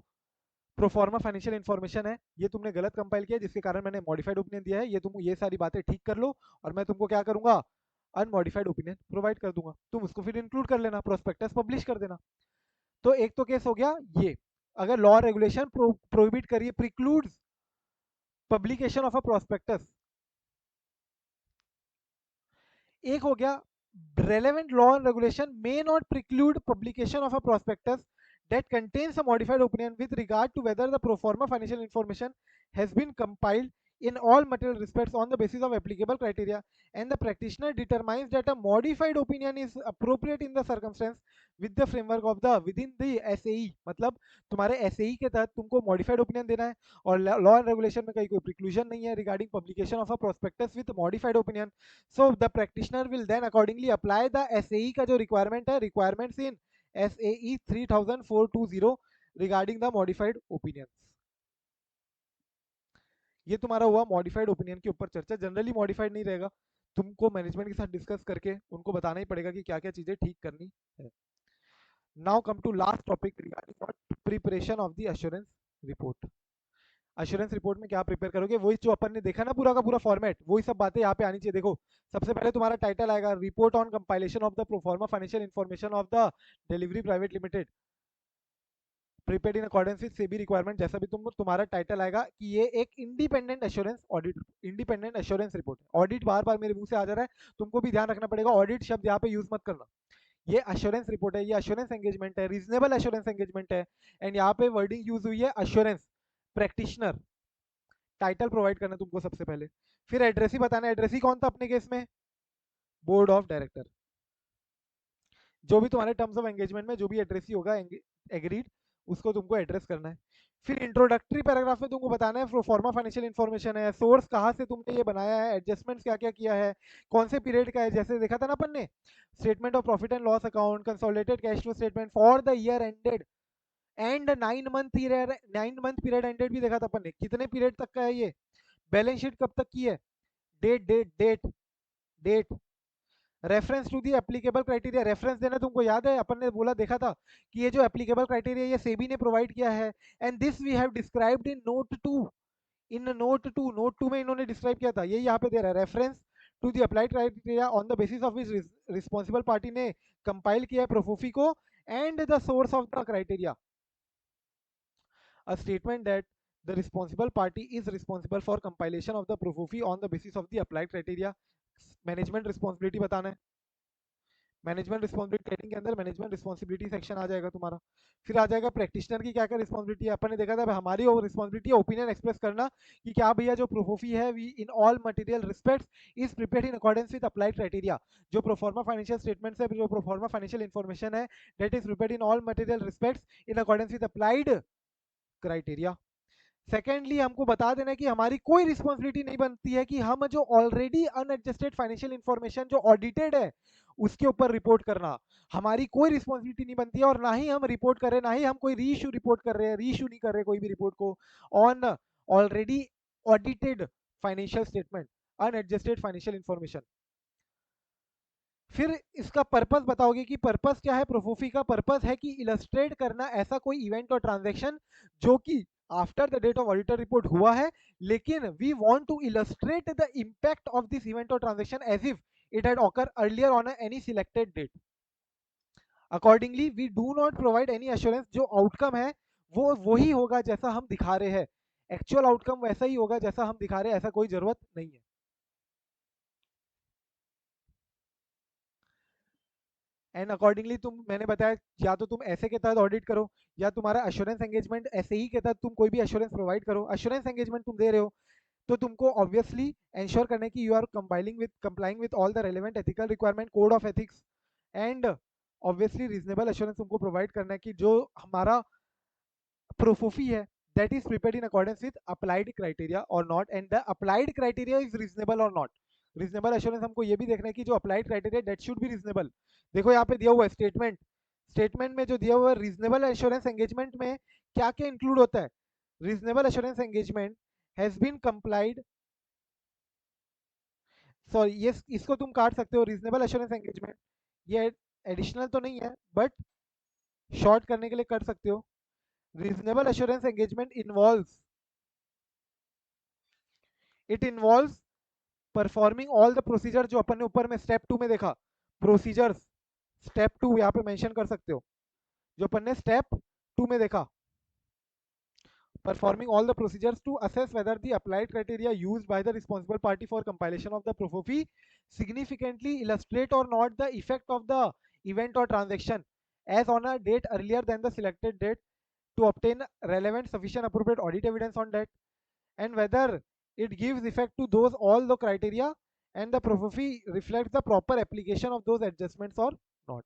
प्रोफॉर्मा फाइनेंशियल इन्फॉर्मेशन है ये तुमने गलत कंपाइल किया जिसके कारण मैंने मॉडिफाइड ओपिनियन दिया है, ये तुम ये सारी बातें ठीक कर लो और मैं तुमको क्या करूंगा, अनमॉडिफाइड ओपिनियन प्रोवाइड कर दूंगा, तुम उसको फिर इंक्लूड कर लेना, प्रोस्पेक्टस पब्लिश कर देना। तो एक तो केस हो गया ये, अगर लॉ रेगुलेशन प्रोहिबिट करिए, प्रिक्लूड्स पब्लिकेशन ऑफ अ प्रोस्पेक्टस। एक हो गया relevant law and regulation may not preclude publication of a prospectus that contains a modified opinion with regard to whether the pro forma financial information has been compiled in all material respects on the basis of applicable criteria, and the practitioner determines that a modified opinion is appropriate in the circumstance with the framework of the within the SAE, मतलब तुम्हारे SAE के तहत तुमको modified opinion देना है और लॉ एंड रेगुलेशन में कहीं कोई प्रिक्लूजन नहीं है regarding publication of a prospectus with modified opinion. So the practitioner will then accordingly apply the SAE का जो requirement है, requirements in SAE 3420 regarding the modified opinions। ये तुम्हारा हुआ मॉडिफाइड ओपिनियन के ऊपर चर्चा, जनरली मॉडिफाइड नहीं रहेगा, तुमको मैनेजमेंट के साथ डिस्कस करके उनको बताना ही पड़ेगा कि क्या क्या चीजें ठीक करनी है। Now come to last topic regarding what preparation of the assurance report. Assurance report में क्या प्रिपेयर करोगे, वही जो अपन ने देखा ना पूरा का पूरा फॉर्मेट, वही सब बातें यहाँ पे आनी चाहिए। देखो सबसे पहले तुम्हारा टाइटल आएगा report on compilation of the proforma financial information of the delivery private limited prepared in accordance with SEBI requirement, जैसा भी तुम्हारा टाइटल आएगा कि ये एक independent assurance audit, independent assurance report है। ऑडिट बार बार मेरे मुंह से आ जा रहा है, तुमको भी ध्यान रखना पड़ेगा, ऑडिट शब्द यहाँ पे यूज मत करना। ये एश्योरेंस रिपोर्ट है, ये एश्योरेंस एंगेजमेंट है, रीजनेबल एश्योरेंस एंगेजमेंट है, एंड यहाँ पे वर्डिंग यूज हुई है एश्योरेंस प्रैक्टिशनर। टाइटल प्रोवाइड करना तुमको सबसे पहले, फिर एड्रेस ही बताना, एड्रेस ही कौन था अपने केस में, बोर्ड ऑफ डायरेक्टर। जो भी तुम्हारे टर्म्स ऑफ एंगेजमेंट में जो भी एड्रेस ही होगा एग्रीड, उसको तुमको एड्रेस करना है। फिर इंट्रोडक्टरी पैराग्राफ में तुमको बताना है प्रोफॉर्मा फाइनेंशियल इन्फॉर्मेशन है, सोर्स कहाँ से तुमने ये बनाया है, एडजस्टमेंट्स क्या क्या किया है, कौन से पीरियड का है, जैसे देखा था ना अपन ने statement of profit and loss account, consolidated cash flow statement for the year ended and 9 month period, 9 month period ended भी देखा था अपन ने, कितने पीरियड तक का है ये, बैलेंस शीट कब तक की है, date date date date, reference to the applicable criteria, reference देना तुमको याद है अपन ने बोला देखा था कि ये जो एप्लीकेबल क्राइटेरिया ये सेबी ने प्रोवाइड किया है, and this we have described in note 2, in note 2 में इन्होंने डिस्क्राइब किया था, ये यहाँ पे दे रहा है reference to the applied criteria on the basis of which responsible party ने कंपाइल किया है प्रोफोफी को, and the source of the criteria, a statement that the responsible party is responsible for compilation of the Profofi on the basis of the applied criteria। Management responsibility बताना है, मैनेजमेंट रिस्पॉन्सिबिलिटी ट्रेनिंग के अंदर मैनेजमेंट रिस्पॉन्सिबिलिटी सेक्शन आ जाएगा तुम्हारा। फिर आ जाएगा प्रैक्टिशनर की क्या क्या रिस्पॉन्सिबिलिटी है, अपन ने देखा था हमारी रिस्पॉन्सिबिलिटी है ओपिनियन एक्सप्रेस करना कि क्या भैया जो प्रोफोफी है we in all material respects is prepared in accordance with applied criteria, जो प्रोफॉर्मा फाइनेंशियल स्टेटमेंट्स है, जो प्रोफॉर्मा फाइनेंशियल इन्फॉर्मेशन है, that is prepared in all material respects in accordance with applied criteria. Secondly हमको बता देना है कि हमारी कोई रिस्पॉन्सिबिलिटी नहीं बनती है कि हम जो ऑलरेडी अनएडजस्टेड फाइनेंशियल इंफॉर्मेशन जो ऑडिटेड है उसके ऊपर रिपोर्ट करना, हमारी कोई रिस्पॉन्सिबिलिटी नहीं बनती है, और ना ही हम रिपोर्ट कर रहे हैं, ना ही हम कोई री इशू रिपोर्ट कर रहे हैं, री इशू नहीं कर रहे कोई भी रिपोर्ट को on already audited financial statement, unadjusted financial information. फिर इसका पर्पस बताओगे कि पर्पस क्या है, प्रोफोफी का पर्पस है कि इलस्ट्रेट करना ऐसा कोई इवेंट और ट्रांजैक्शन जो कि after the date of auditor report हुआ है, लेकिन we want to illustrate the impact of this event और transaction as if it had occur earlier on any selected date. Accordingly we do not provide any assurance, जो आउटकम है वो वही होगा जैसा हम दिखा रहे हैं, एक्चुअल आउटकम वैसा ही होगा जैसा हम दिखा रहे हैं, ऐसा कोई जरूरत नहीं है। एंड अकॉर्डिंगली तुम, मैंने बताया या तो तुम ऐसे के तहत ऑडिट करो या तुम्हारा एश्योरेंस एंगेजमेंट ऐसे ही के तहत तुम कोई भी एश्योरेंस प्रोवाइड करो, एश्योरेंस एंगेजमेंट तुम दे रहे हो, तो तुमको ऑब्वियसली एंश्योर करने की you are complying with all the relevant ethical requirement, code of ethics and obviously reasonable assurance तुमको प्रोवाइड करना है कि जो हमारा प्रोफोफी है that is prepared in accordance with applied criteria or not and the applied criteria is reasonable or not. Reasonable assurance हमको ये भी देखना है कि जो applied criteria that should be reasonable. देखो यहाँ पे दिया हुआ है स्टेटमेंट में जो दिया हुआ है रीजनेबल एश्योरेंस एंगेजमेंट में क्या क्या इंक्लूड होता है. Reasonable assurance engagement has been complied, sorry ये इसको तुम काट सकते हो. रीजनेबल एश्योरेंस एंगेजमेंट ये एडिशनल तो नहीं है बट शॉर्ट करने के लिए कर सकते हो. Reasonable assurance engagement involves, it involves performing all the procedure जो अपन ने ऊपर में स्टेप 2 में देखा. प्रोसीजर्स स्टेप 2 यहाँ पे मेंशन कर सकते हो जो अपन ने स्टेप 2 में देखा. performing all the procedures to assess whether the applied criteria used by the responsible party for compilation of the PROFOFI significantly illustrate or not the effect of the event or transaction as on a date earlier than the selected date to obtain relevant sufficient appropriate audit evidence on that, and whether it gives effect to those all the criteria and the PROFOFI reflects the proper application of those adjustments or not.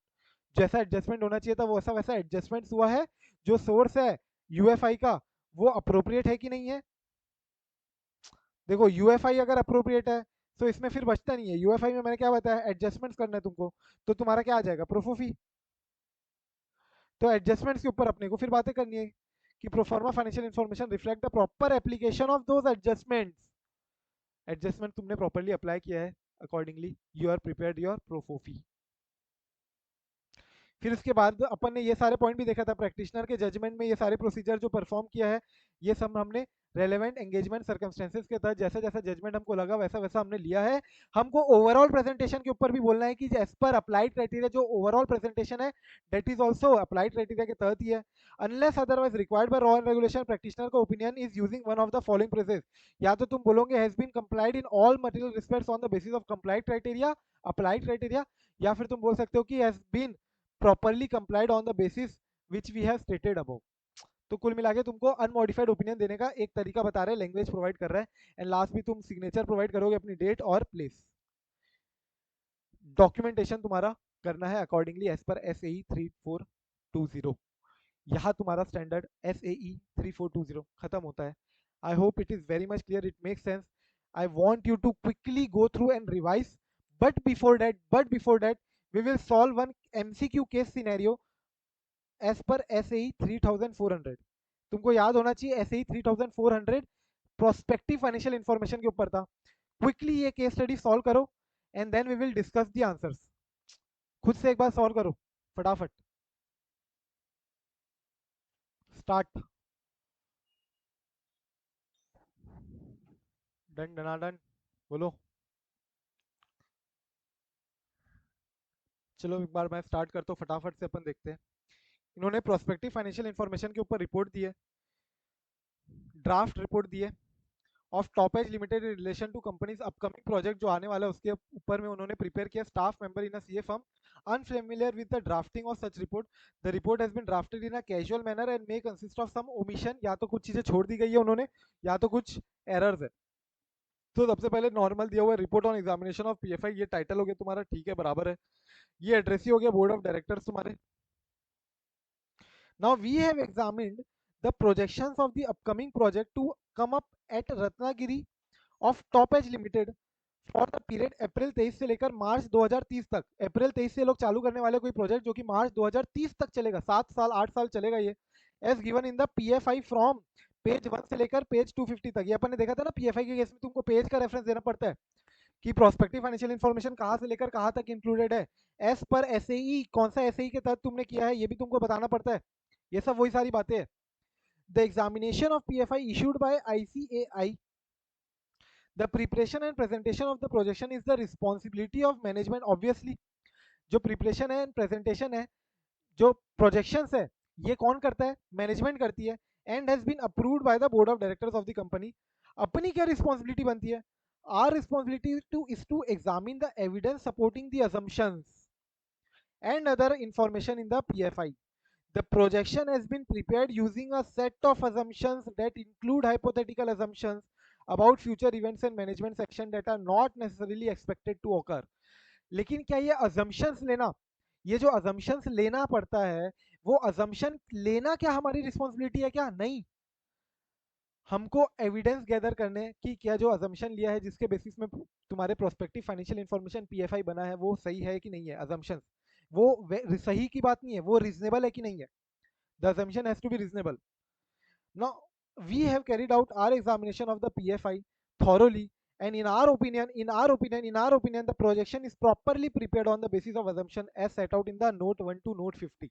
जैसा एडजस्टमेंट होना चाहिए था वो वैसा वैसा एडजस्टमेंट हुआ है. जो सोर्स है यूएफआई का वो अप्रोप्रिएट है कि नहीं है. देखो यूएफआई अगर अप्रोप्रिएट है तो इसमें फिर बचता नहीं है. यूएफआई में मैंने क्या बताया एडजस्टमेंट्स करना है तुमको, तो तुम्हारा क्या आ जाएगा प्रोफोफी. तो एडजस्टमेंट्स के ऊपर अपने को फिर बातें करनी है कि proforma financial information reflect the proper application of those adjustments. Adjustment तुमने प्रॉपर्ली अप्लाई किया है, accordingly you are prepared your प्रोफोफी. फिर उसके बाद अपन ने ये सारे पॉइंट भी देखा था प्रैक्टिशनर के जजमेंट में. ये सारे प्रोसीजर जो परफॉर्म किया है ये सब हमने रेलेवेंट एंगेजमेंट सर्कमस्टेंसेस के तहत जैसा जैसा जजमेंट हमको लगा वैसा वैसा हमने लिया है. हमको ओवरऑल प्रेजेंटेशन के ऊपर भी बोलना है कि एज पर अप्लाइड क्राइटेरिया जो ओवरऑल प्रेजेंटेशन है that is also applied criteria के तहत ही है. Unless otherwise required by law and regulation practitioner का opinion is using one of the following phrases. या तो तुम बोलोगे has been complied in all material respects on the basis of complied criteria applied criteria, या फिर तुम बोल सकते हो कि has been properly complied on the basis which we have stated above. तो कुल मिला के तुमको अनमॉडिफाइड ओपिनियन देने का एक तरीका बता रहे हैं, लैंग्वेज प्रोवाइड कर रहा है. एंड लास्ट भी तुम सिग्नेचर प्रोवाइड करोगे अपनी डेट और प्लेस. डॉक्यूमेंटेशन तुम्हारा करना है अकॉर्डिंगली एज पर SAE 3420. यहाँ तुम्हारा स्टैंडर्ड SAE 3420 खत्म होता है. I hope it is very much clear, it makes sense. I want you to quickly go through and revise. But before that we will solve one MCQ case scenario as per SAE 3400. तुमको याद होना चाहिए SAE 3400 प्रोस्पेक्टिव फाइनेंशियल इंफॉर्मेशन के ऊपर था. क्विकली ये केस स्टडी सॉल्व करो and then we will discuss the answers. खुद से एक बार सॉल्व करो फटाफट. स्टार्ट. डन डनाडन बोलो. चलो एक बार मैं स्टार्ट करता हूँ फटाफट से, अपन देखते हैं. इन्होंने प्रोस्पेक्टिव फाइनेंशियल इंफॉर्मेशन के ऊपर रिपोर्ट दी है, ड्राफ्ट रिपोर्ट दी है of Top Edge Limited in relation to companies upcoming project जो आने वाला है उसके ऊपर में उन्होंने प्रिपेयर किया. Staff member in a CA firm unfamiliar with the drafting of such report. The report has been drafted in a casual manner and may consist of some omission. या तो कुछ चीजें छोड़ दी गई है उन्होंने या तो कुछ एरर्स है. तो सबसे पहले नॉर्मल दिया हुआ है report on examination of PFI. ये टाइटल हो गया तुम्हारा, ठीक है बराबर है. ये एड्रेस ही हो गया बोर्ड ऑफ डायरेक्टर्स तुम्हारे. Now we have examined the projections of the upcoming project to come up at Ratnagiri of Top Edge Limited for the period April 23 से लेकर मार्च 2030 तक. अप्रैल 23 से लोग चालू करने वाले कोई प्रोजेक्ट जो कि मार्च 2030 तक चलेगा. 7 साल 8 साल चलेगा ये. As given in the PFI from page 1 से लेकर पेज 250 तक. ये अपन ने देखा था ना पीएफआई के केस में तुमको पेज का रेफरेंस देना पड़ता है कि प्रोस्पेक्टिव फाइनेंशियल इन्फॉर्मेशन कहाँ से लेकर कहाँ तक इंक्लूडेड है. एज पर एसएई कौन सा एसएई के तहत तुमने किया है ये भी तुमको बताना पड़ता है. ये सब वही सारी बातें हैं. The examination of PFI issued by ICAI. The preparation and presentation of the projection is the responsibility of management. Obviously जो preparation है and presentation है, जो projections है, ये कौन करता है? मैनेजमेंट करती है. and has been approved by the board of directors of the company. अपनी क्या responsibility बनती है? Our responsibility is to examine the evidence supporting the assumptions and other information in the PFI. The projection has been prepared using a set of assumptions that include hypothetical assumptions, about future events and management action that are not necessarily expected to occur. लेकिन क्या ये assumptions लेना, ये जो assumptions लेना पड़ता है, वो assumption लेना क्या हमारी responsibility है क्या? नहीं, हमको एविडेंस गैदर करने कि क्या जो अजम्पशन लिया है जिसके बेसिस में तुम्हारे प्रोस्पेक्टिव फाइनेंशियल इंफॉर्मेशन पीएफआई बना है वो सही है कि नहीं है. अजम्पशन वो सही की बात नहीं है, वो रीजनेबल है कि नहीं है. The assumption has to be reasonable. Now we have carried out our examination of the PFI thoroughly, and in our opinion the projection is properly prepared on the basis of assumption as set out in the note 1 to note 50.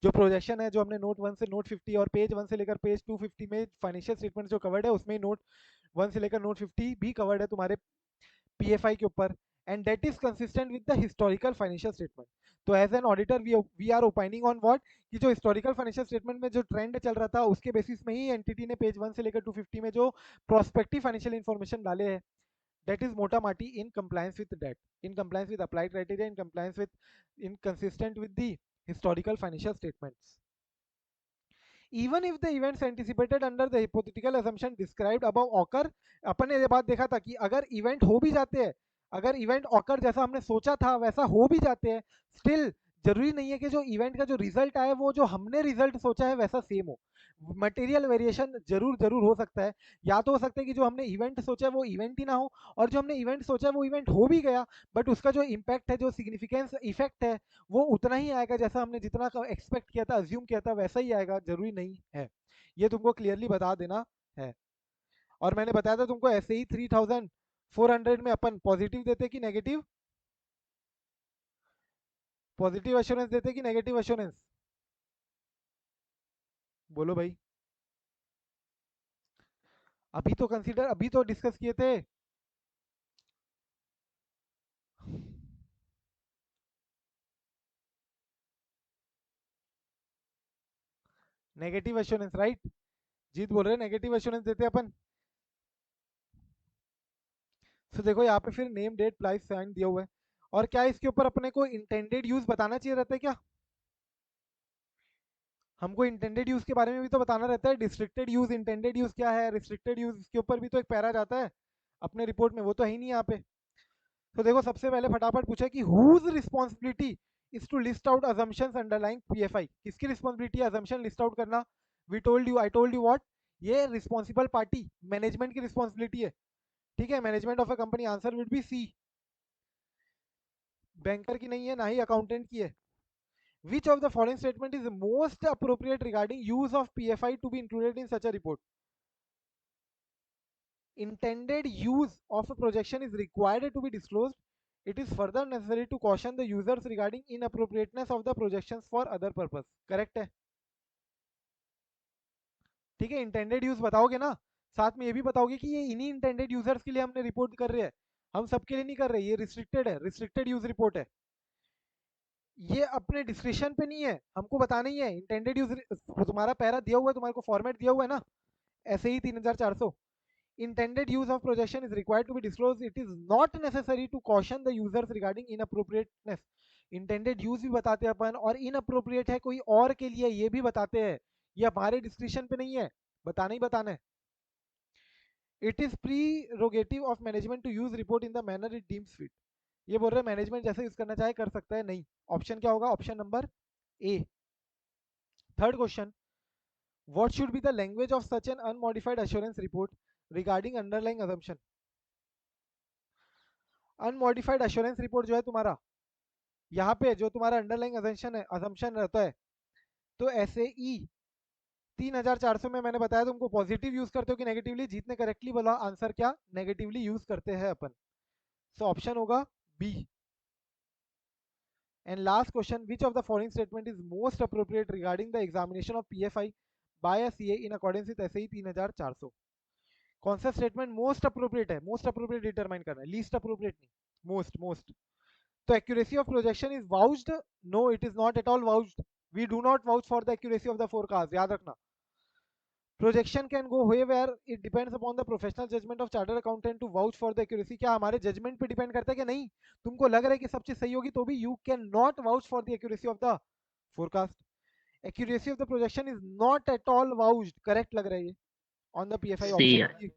जो प्रोजेक्शन है जो हमने नोट 1 से नोट 50 और पेज 1 से लेकर पेज 250 में फाइनेंशियल स्टेटमेंट जो कवर्ड है उसमें नोट 1 से लेकर नोट 50 भी कवर्ड है तुम्हारे पीएफआई के ऊपर, and that is consistent with the historical financial statement. तो as an auditor we are opining on what कि जो हिस्टोरिकल फाइनेंशियल स्टेटमेंट में जो ट्रेंड चल रहा था उसके बेसिस में ही एंटिटी ने पेज 1 से लेकर 250 में जो प्रोस्पेक्टिव फाइनेंशियल इंफॉर्मेशन डाले हैं, that is motamati in compliance with that, in compliance with applied criteria, in compliance with, in consistent with the historical financial statements. Even if the events anticipated under the hypothetical assumption described above occur, अपन ने ये बात देखा था कि अगर इवेंट हो भी जाते हैं, अगर इवेंट ऑकर जैसा हमने सोचा था वैसा हो भी जाते हैं, स्टिल जरूरी नहीं है कि जो इवेंट का जो रिजल्ट आए वो जो हमने रिजल्ट सोचा है वैसा सेम हो. मटेरियल वेरिएशन जरूर जरूर हो सकता है. या तो हो सकता है कि जो हमने इवेंट सोचा है वो इवेंट ही ना हो, और जो हमने इवेंट सोचा है वो इवेंट हो भी गया, बट उसका जो इम्पैक्ट है, जो सिग्निफिकेंस इफेक्ट है, वो उतना ही आएगा जैसा हमने जितना एक्सपेक्ट किया था, अज्यूम किया था वैसा ही आएगा, जरूरी नहीं है. ये तुमको क्लियरली बता देना है. और मैंने बताया था तुमको ऐसे ही 3400 में अपन पॉजिटिव देते कि नेगेटिव, पॉजिटिव एश्योरेंस देते कि नेगेटिव एश्योरेंस, बोलो भाई. अभी तो कंसीडर, अभी तो डिस्कस किए थे. Negative assurance right. जीत बोल रहे नेगेटिव एश्योरेंस देते अपन. तो देखो यहाँ पे फिर नेम डेट प्राइस साइन दिया हुआ है. और क्या इसके ऊपर अपने को इंटेंडेड यूज बताना चाहिए रहता है क्या? हमको इंटेंडेड यूज के बारे में भी तो बताना रहता है. डिस्ट्रिक्टेड यूज, इंटेंडेड यूज क्या है, रिस्ट्रिक्टेड यूज, इसके ऊपर भी तो एक पैरा जाता है अपने रिपोर्ट में, वो तो है ही नहीं यहाँ पे. तो देखो सबसे पहले फटाफट पूछा कि whose responsibility is to list out assumptions underlying PFI. किसकी रिस्पॉन्सिबिलिटी है अजम्पशन लिस्ट आउट करना? We told you, I told you what, ये रिस्पॉन्सिबल पार्टी मैनेजमेंट की रिस्पॉन्सिबिलिटी है. ठीक है, management of a company. Answer would be C. Banker की नहीं है, ना ही अकाउंटेंट की है. Which of the following statement is most appropriate regarding use of PFI to be included in such a report? Intended use of a projection is required to be disclosed. It is further necessary to caution the users regarding inappropriateness of the projections for other purpose. Correct है. ठीक है, इंटेंडेड यूज बताओगे ना, साथ में ये भी बताओगे कि ये इन्हीं इंटेंडेड यूजर्स के लिए हमने रिपोर्ट कर रहे हैं, हम सबके लिए नहीं कर रहे, ये रिस्ट्रिक्टेड है, रिस्ट्रिक्टेड यूज रिपोर्ट है. ये अपने डिस्क्रिप्शन पे नहीं है, हमको बताना ही है. इंटेंडेड यूज तुम्हारा पैरा दिया हुआ है, तुम्हारे को फॉर्मेट दिया हुआ है ना, ऐसे ही 3400. Intended use of projection is required to be disclosed. It is not necessary to caution the users regarding inappropriateness. Intended use भी बताते हैं अपन, और inappropriate है कोई और के लिए ये भी बताते हैं. ये हमारे डिस्क्रिप्शन पे नहीं है, बताना ही बताना है. It is prerogative of management to use report in the manner it deems fit. ये बोल रहे मैनेजमेंट जैसे यूज करना चाहे कर सकता है. नहीं, ऑप्शन क्या होगा? Option number A. Third question, what should be the language of such an unmodified assurance report regarding underlying assumption? Unmodified assurance report जो है तुम्हारा, यहाँ पे जो तुम्हारा अंडरलाइंग अजम्पशन है, अजम्पशन रहता है, तो ऐसे ई 3400 में मैंने बताया तुमको पॉजिटिव यूज करते हो कि नेगेटिवली. जीत ने करेक्टली बोला आंसर क्या, नेगेटिवली यूज करते हैं अपन. सो ऑप्शन होगा B. And last question, which of the following statement is most appropriate regarding the examination of PFI by a CA in accordance with SE 3400? कौन सा स्टेटमेंट मोस्ट अप्रोप्रिएट है? मोस्ट अप्रोप्रिएट डिटरमाइन करना है, लीस्ट अप्रोप्रिएट नहीं, मोस्ट. मोस्ट. तो accuracy of projection is vouched? No, it is not at all vouched. We do not vouch for the accuracy of the forecast. याद रखना. Projection can go where it depends upon the professional judgment of chartered accountant to vouch for the accuracy. क्या हमारे जजमेंट पे डिपेंड करता है कि नहीं? तुमको लग रहा है कि सब चीज सही होगी तो भी you cannot vouch for the accuracy of the forecast. Accuracy of the projection is not at all vouched. Correct लग रहा है ये on the PFI C option यार. C.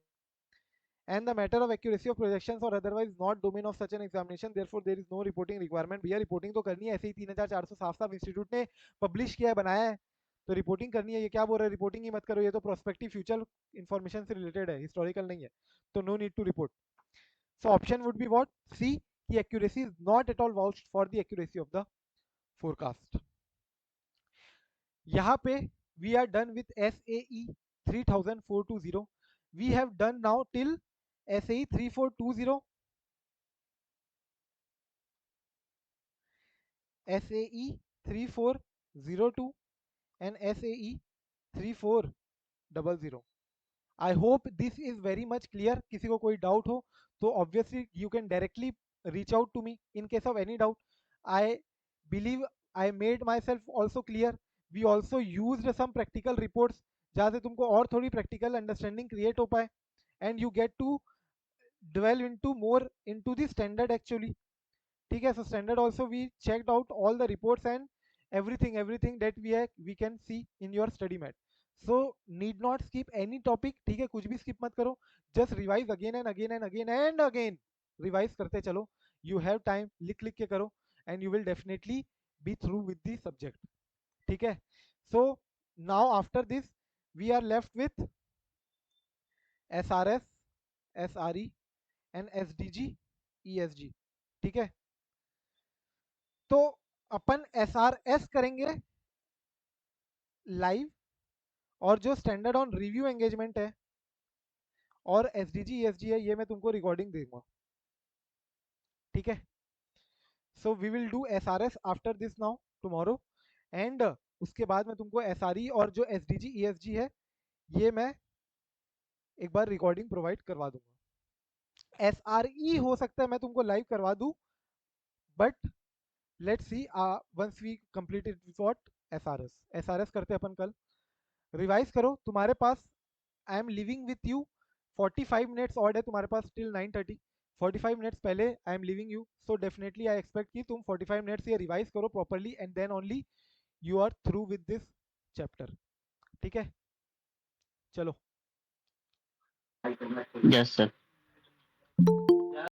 and the matter of accuracy of projections or otherwise not domain of such an examination, therefore there is no reporting requirement. भैया रिपोर्टिंग तो करनी है, ऐसे ही 3400 साफ साफ इंस्टीट्यूट ने पब्लिश किया है, बनाया है, तो रिपोर्टिंग करनी है. ये क्या बोल रहे हैं रिपोर्टिंग ही मत करो, ये तो प्रोस्पेक्टिव फ्यूचर इन्फॉर्मेशन से रिलेटेड है, हिस्टोरिकल नहीं है, तो no need to report. So option would be what, C, की accuracy is not at all vouched for the accuracy of the forecast. यहाँ पे we are done with SAE 3420. We have done now till SAE 3420, SAE 3402 and SAE 3400. I hope this is very much clear. किसी को कोई डाउट हो तो obviously you can directly reach out to me in case of any doubt. I believe I made myself also clear. We also used some practical reports जहाँ से तुमको और थोड़ी practical understanding create हो पाए and you get to dwell into more into the standard actually. ठीक है, so standard also we checked out all the reports and everything that we can see in your study mat. So need not skip any topic. ठीक है, कुछ भी skip मत करो, just revise again and again and again and again. revise करते चलो, you have time, लिख लिख के करो and you will definitely be through with the subject. ठीक है, so now after this we are left with SRS, SRE and SDG, ESG. ठीक है, तो अपन SRS करेंगे लाइव, और जो स्टैंडर्ड ऑन रिव्यू एंगेजमेंट है और SDG ESG है, ये मैं तुमको रिकॉर्डिंग दूंगा. ठीक है, so we will do SRS after this now tomorrow, and उसके बाद मैं तुमको SRE और जो SDG ESG है ये मैं एक बार रिकॉर्डिंग प्रोवाइड करवा दूंगा. SRE हो सकता है मैं तुमको लाइव करवा दूं, but let's see once we complete it with what SRS करते अपन कल. रिवाइज करो, तुम्हारे पास I am leaving with you 45 minutes odd है तुम्हारे पास टिल 9:30. 45 मिनट्स पहले I am leaving you, so definitely I expect कि तुम 45 मिनट्स ये रिवाइज करो properly and then only you are through with this chapter. ठीक है, चलो. Yes, sir.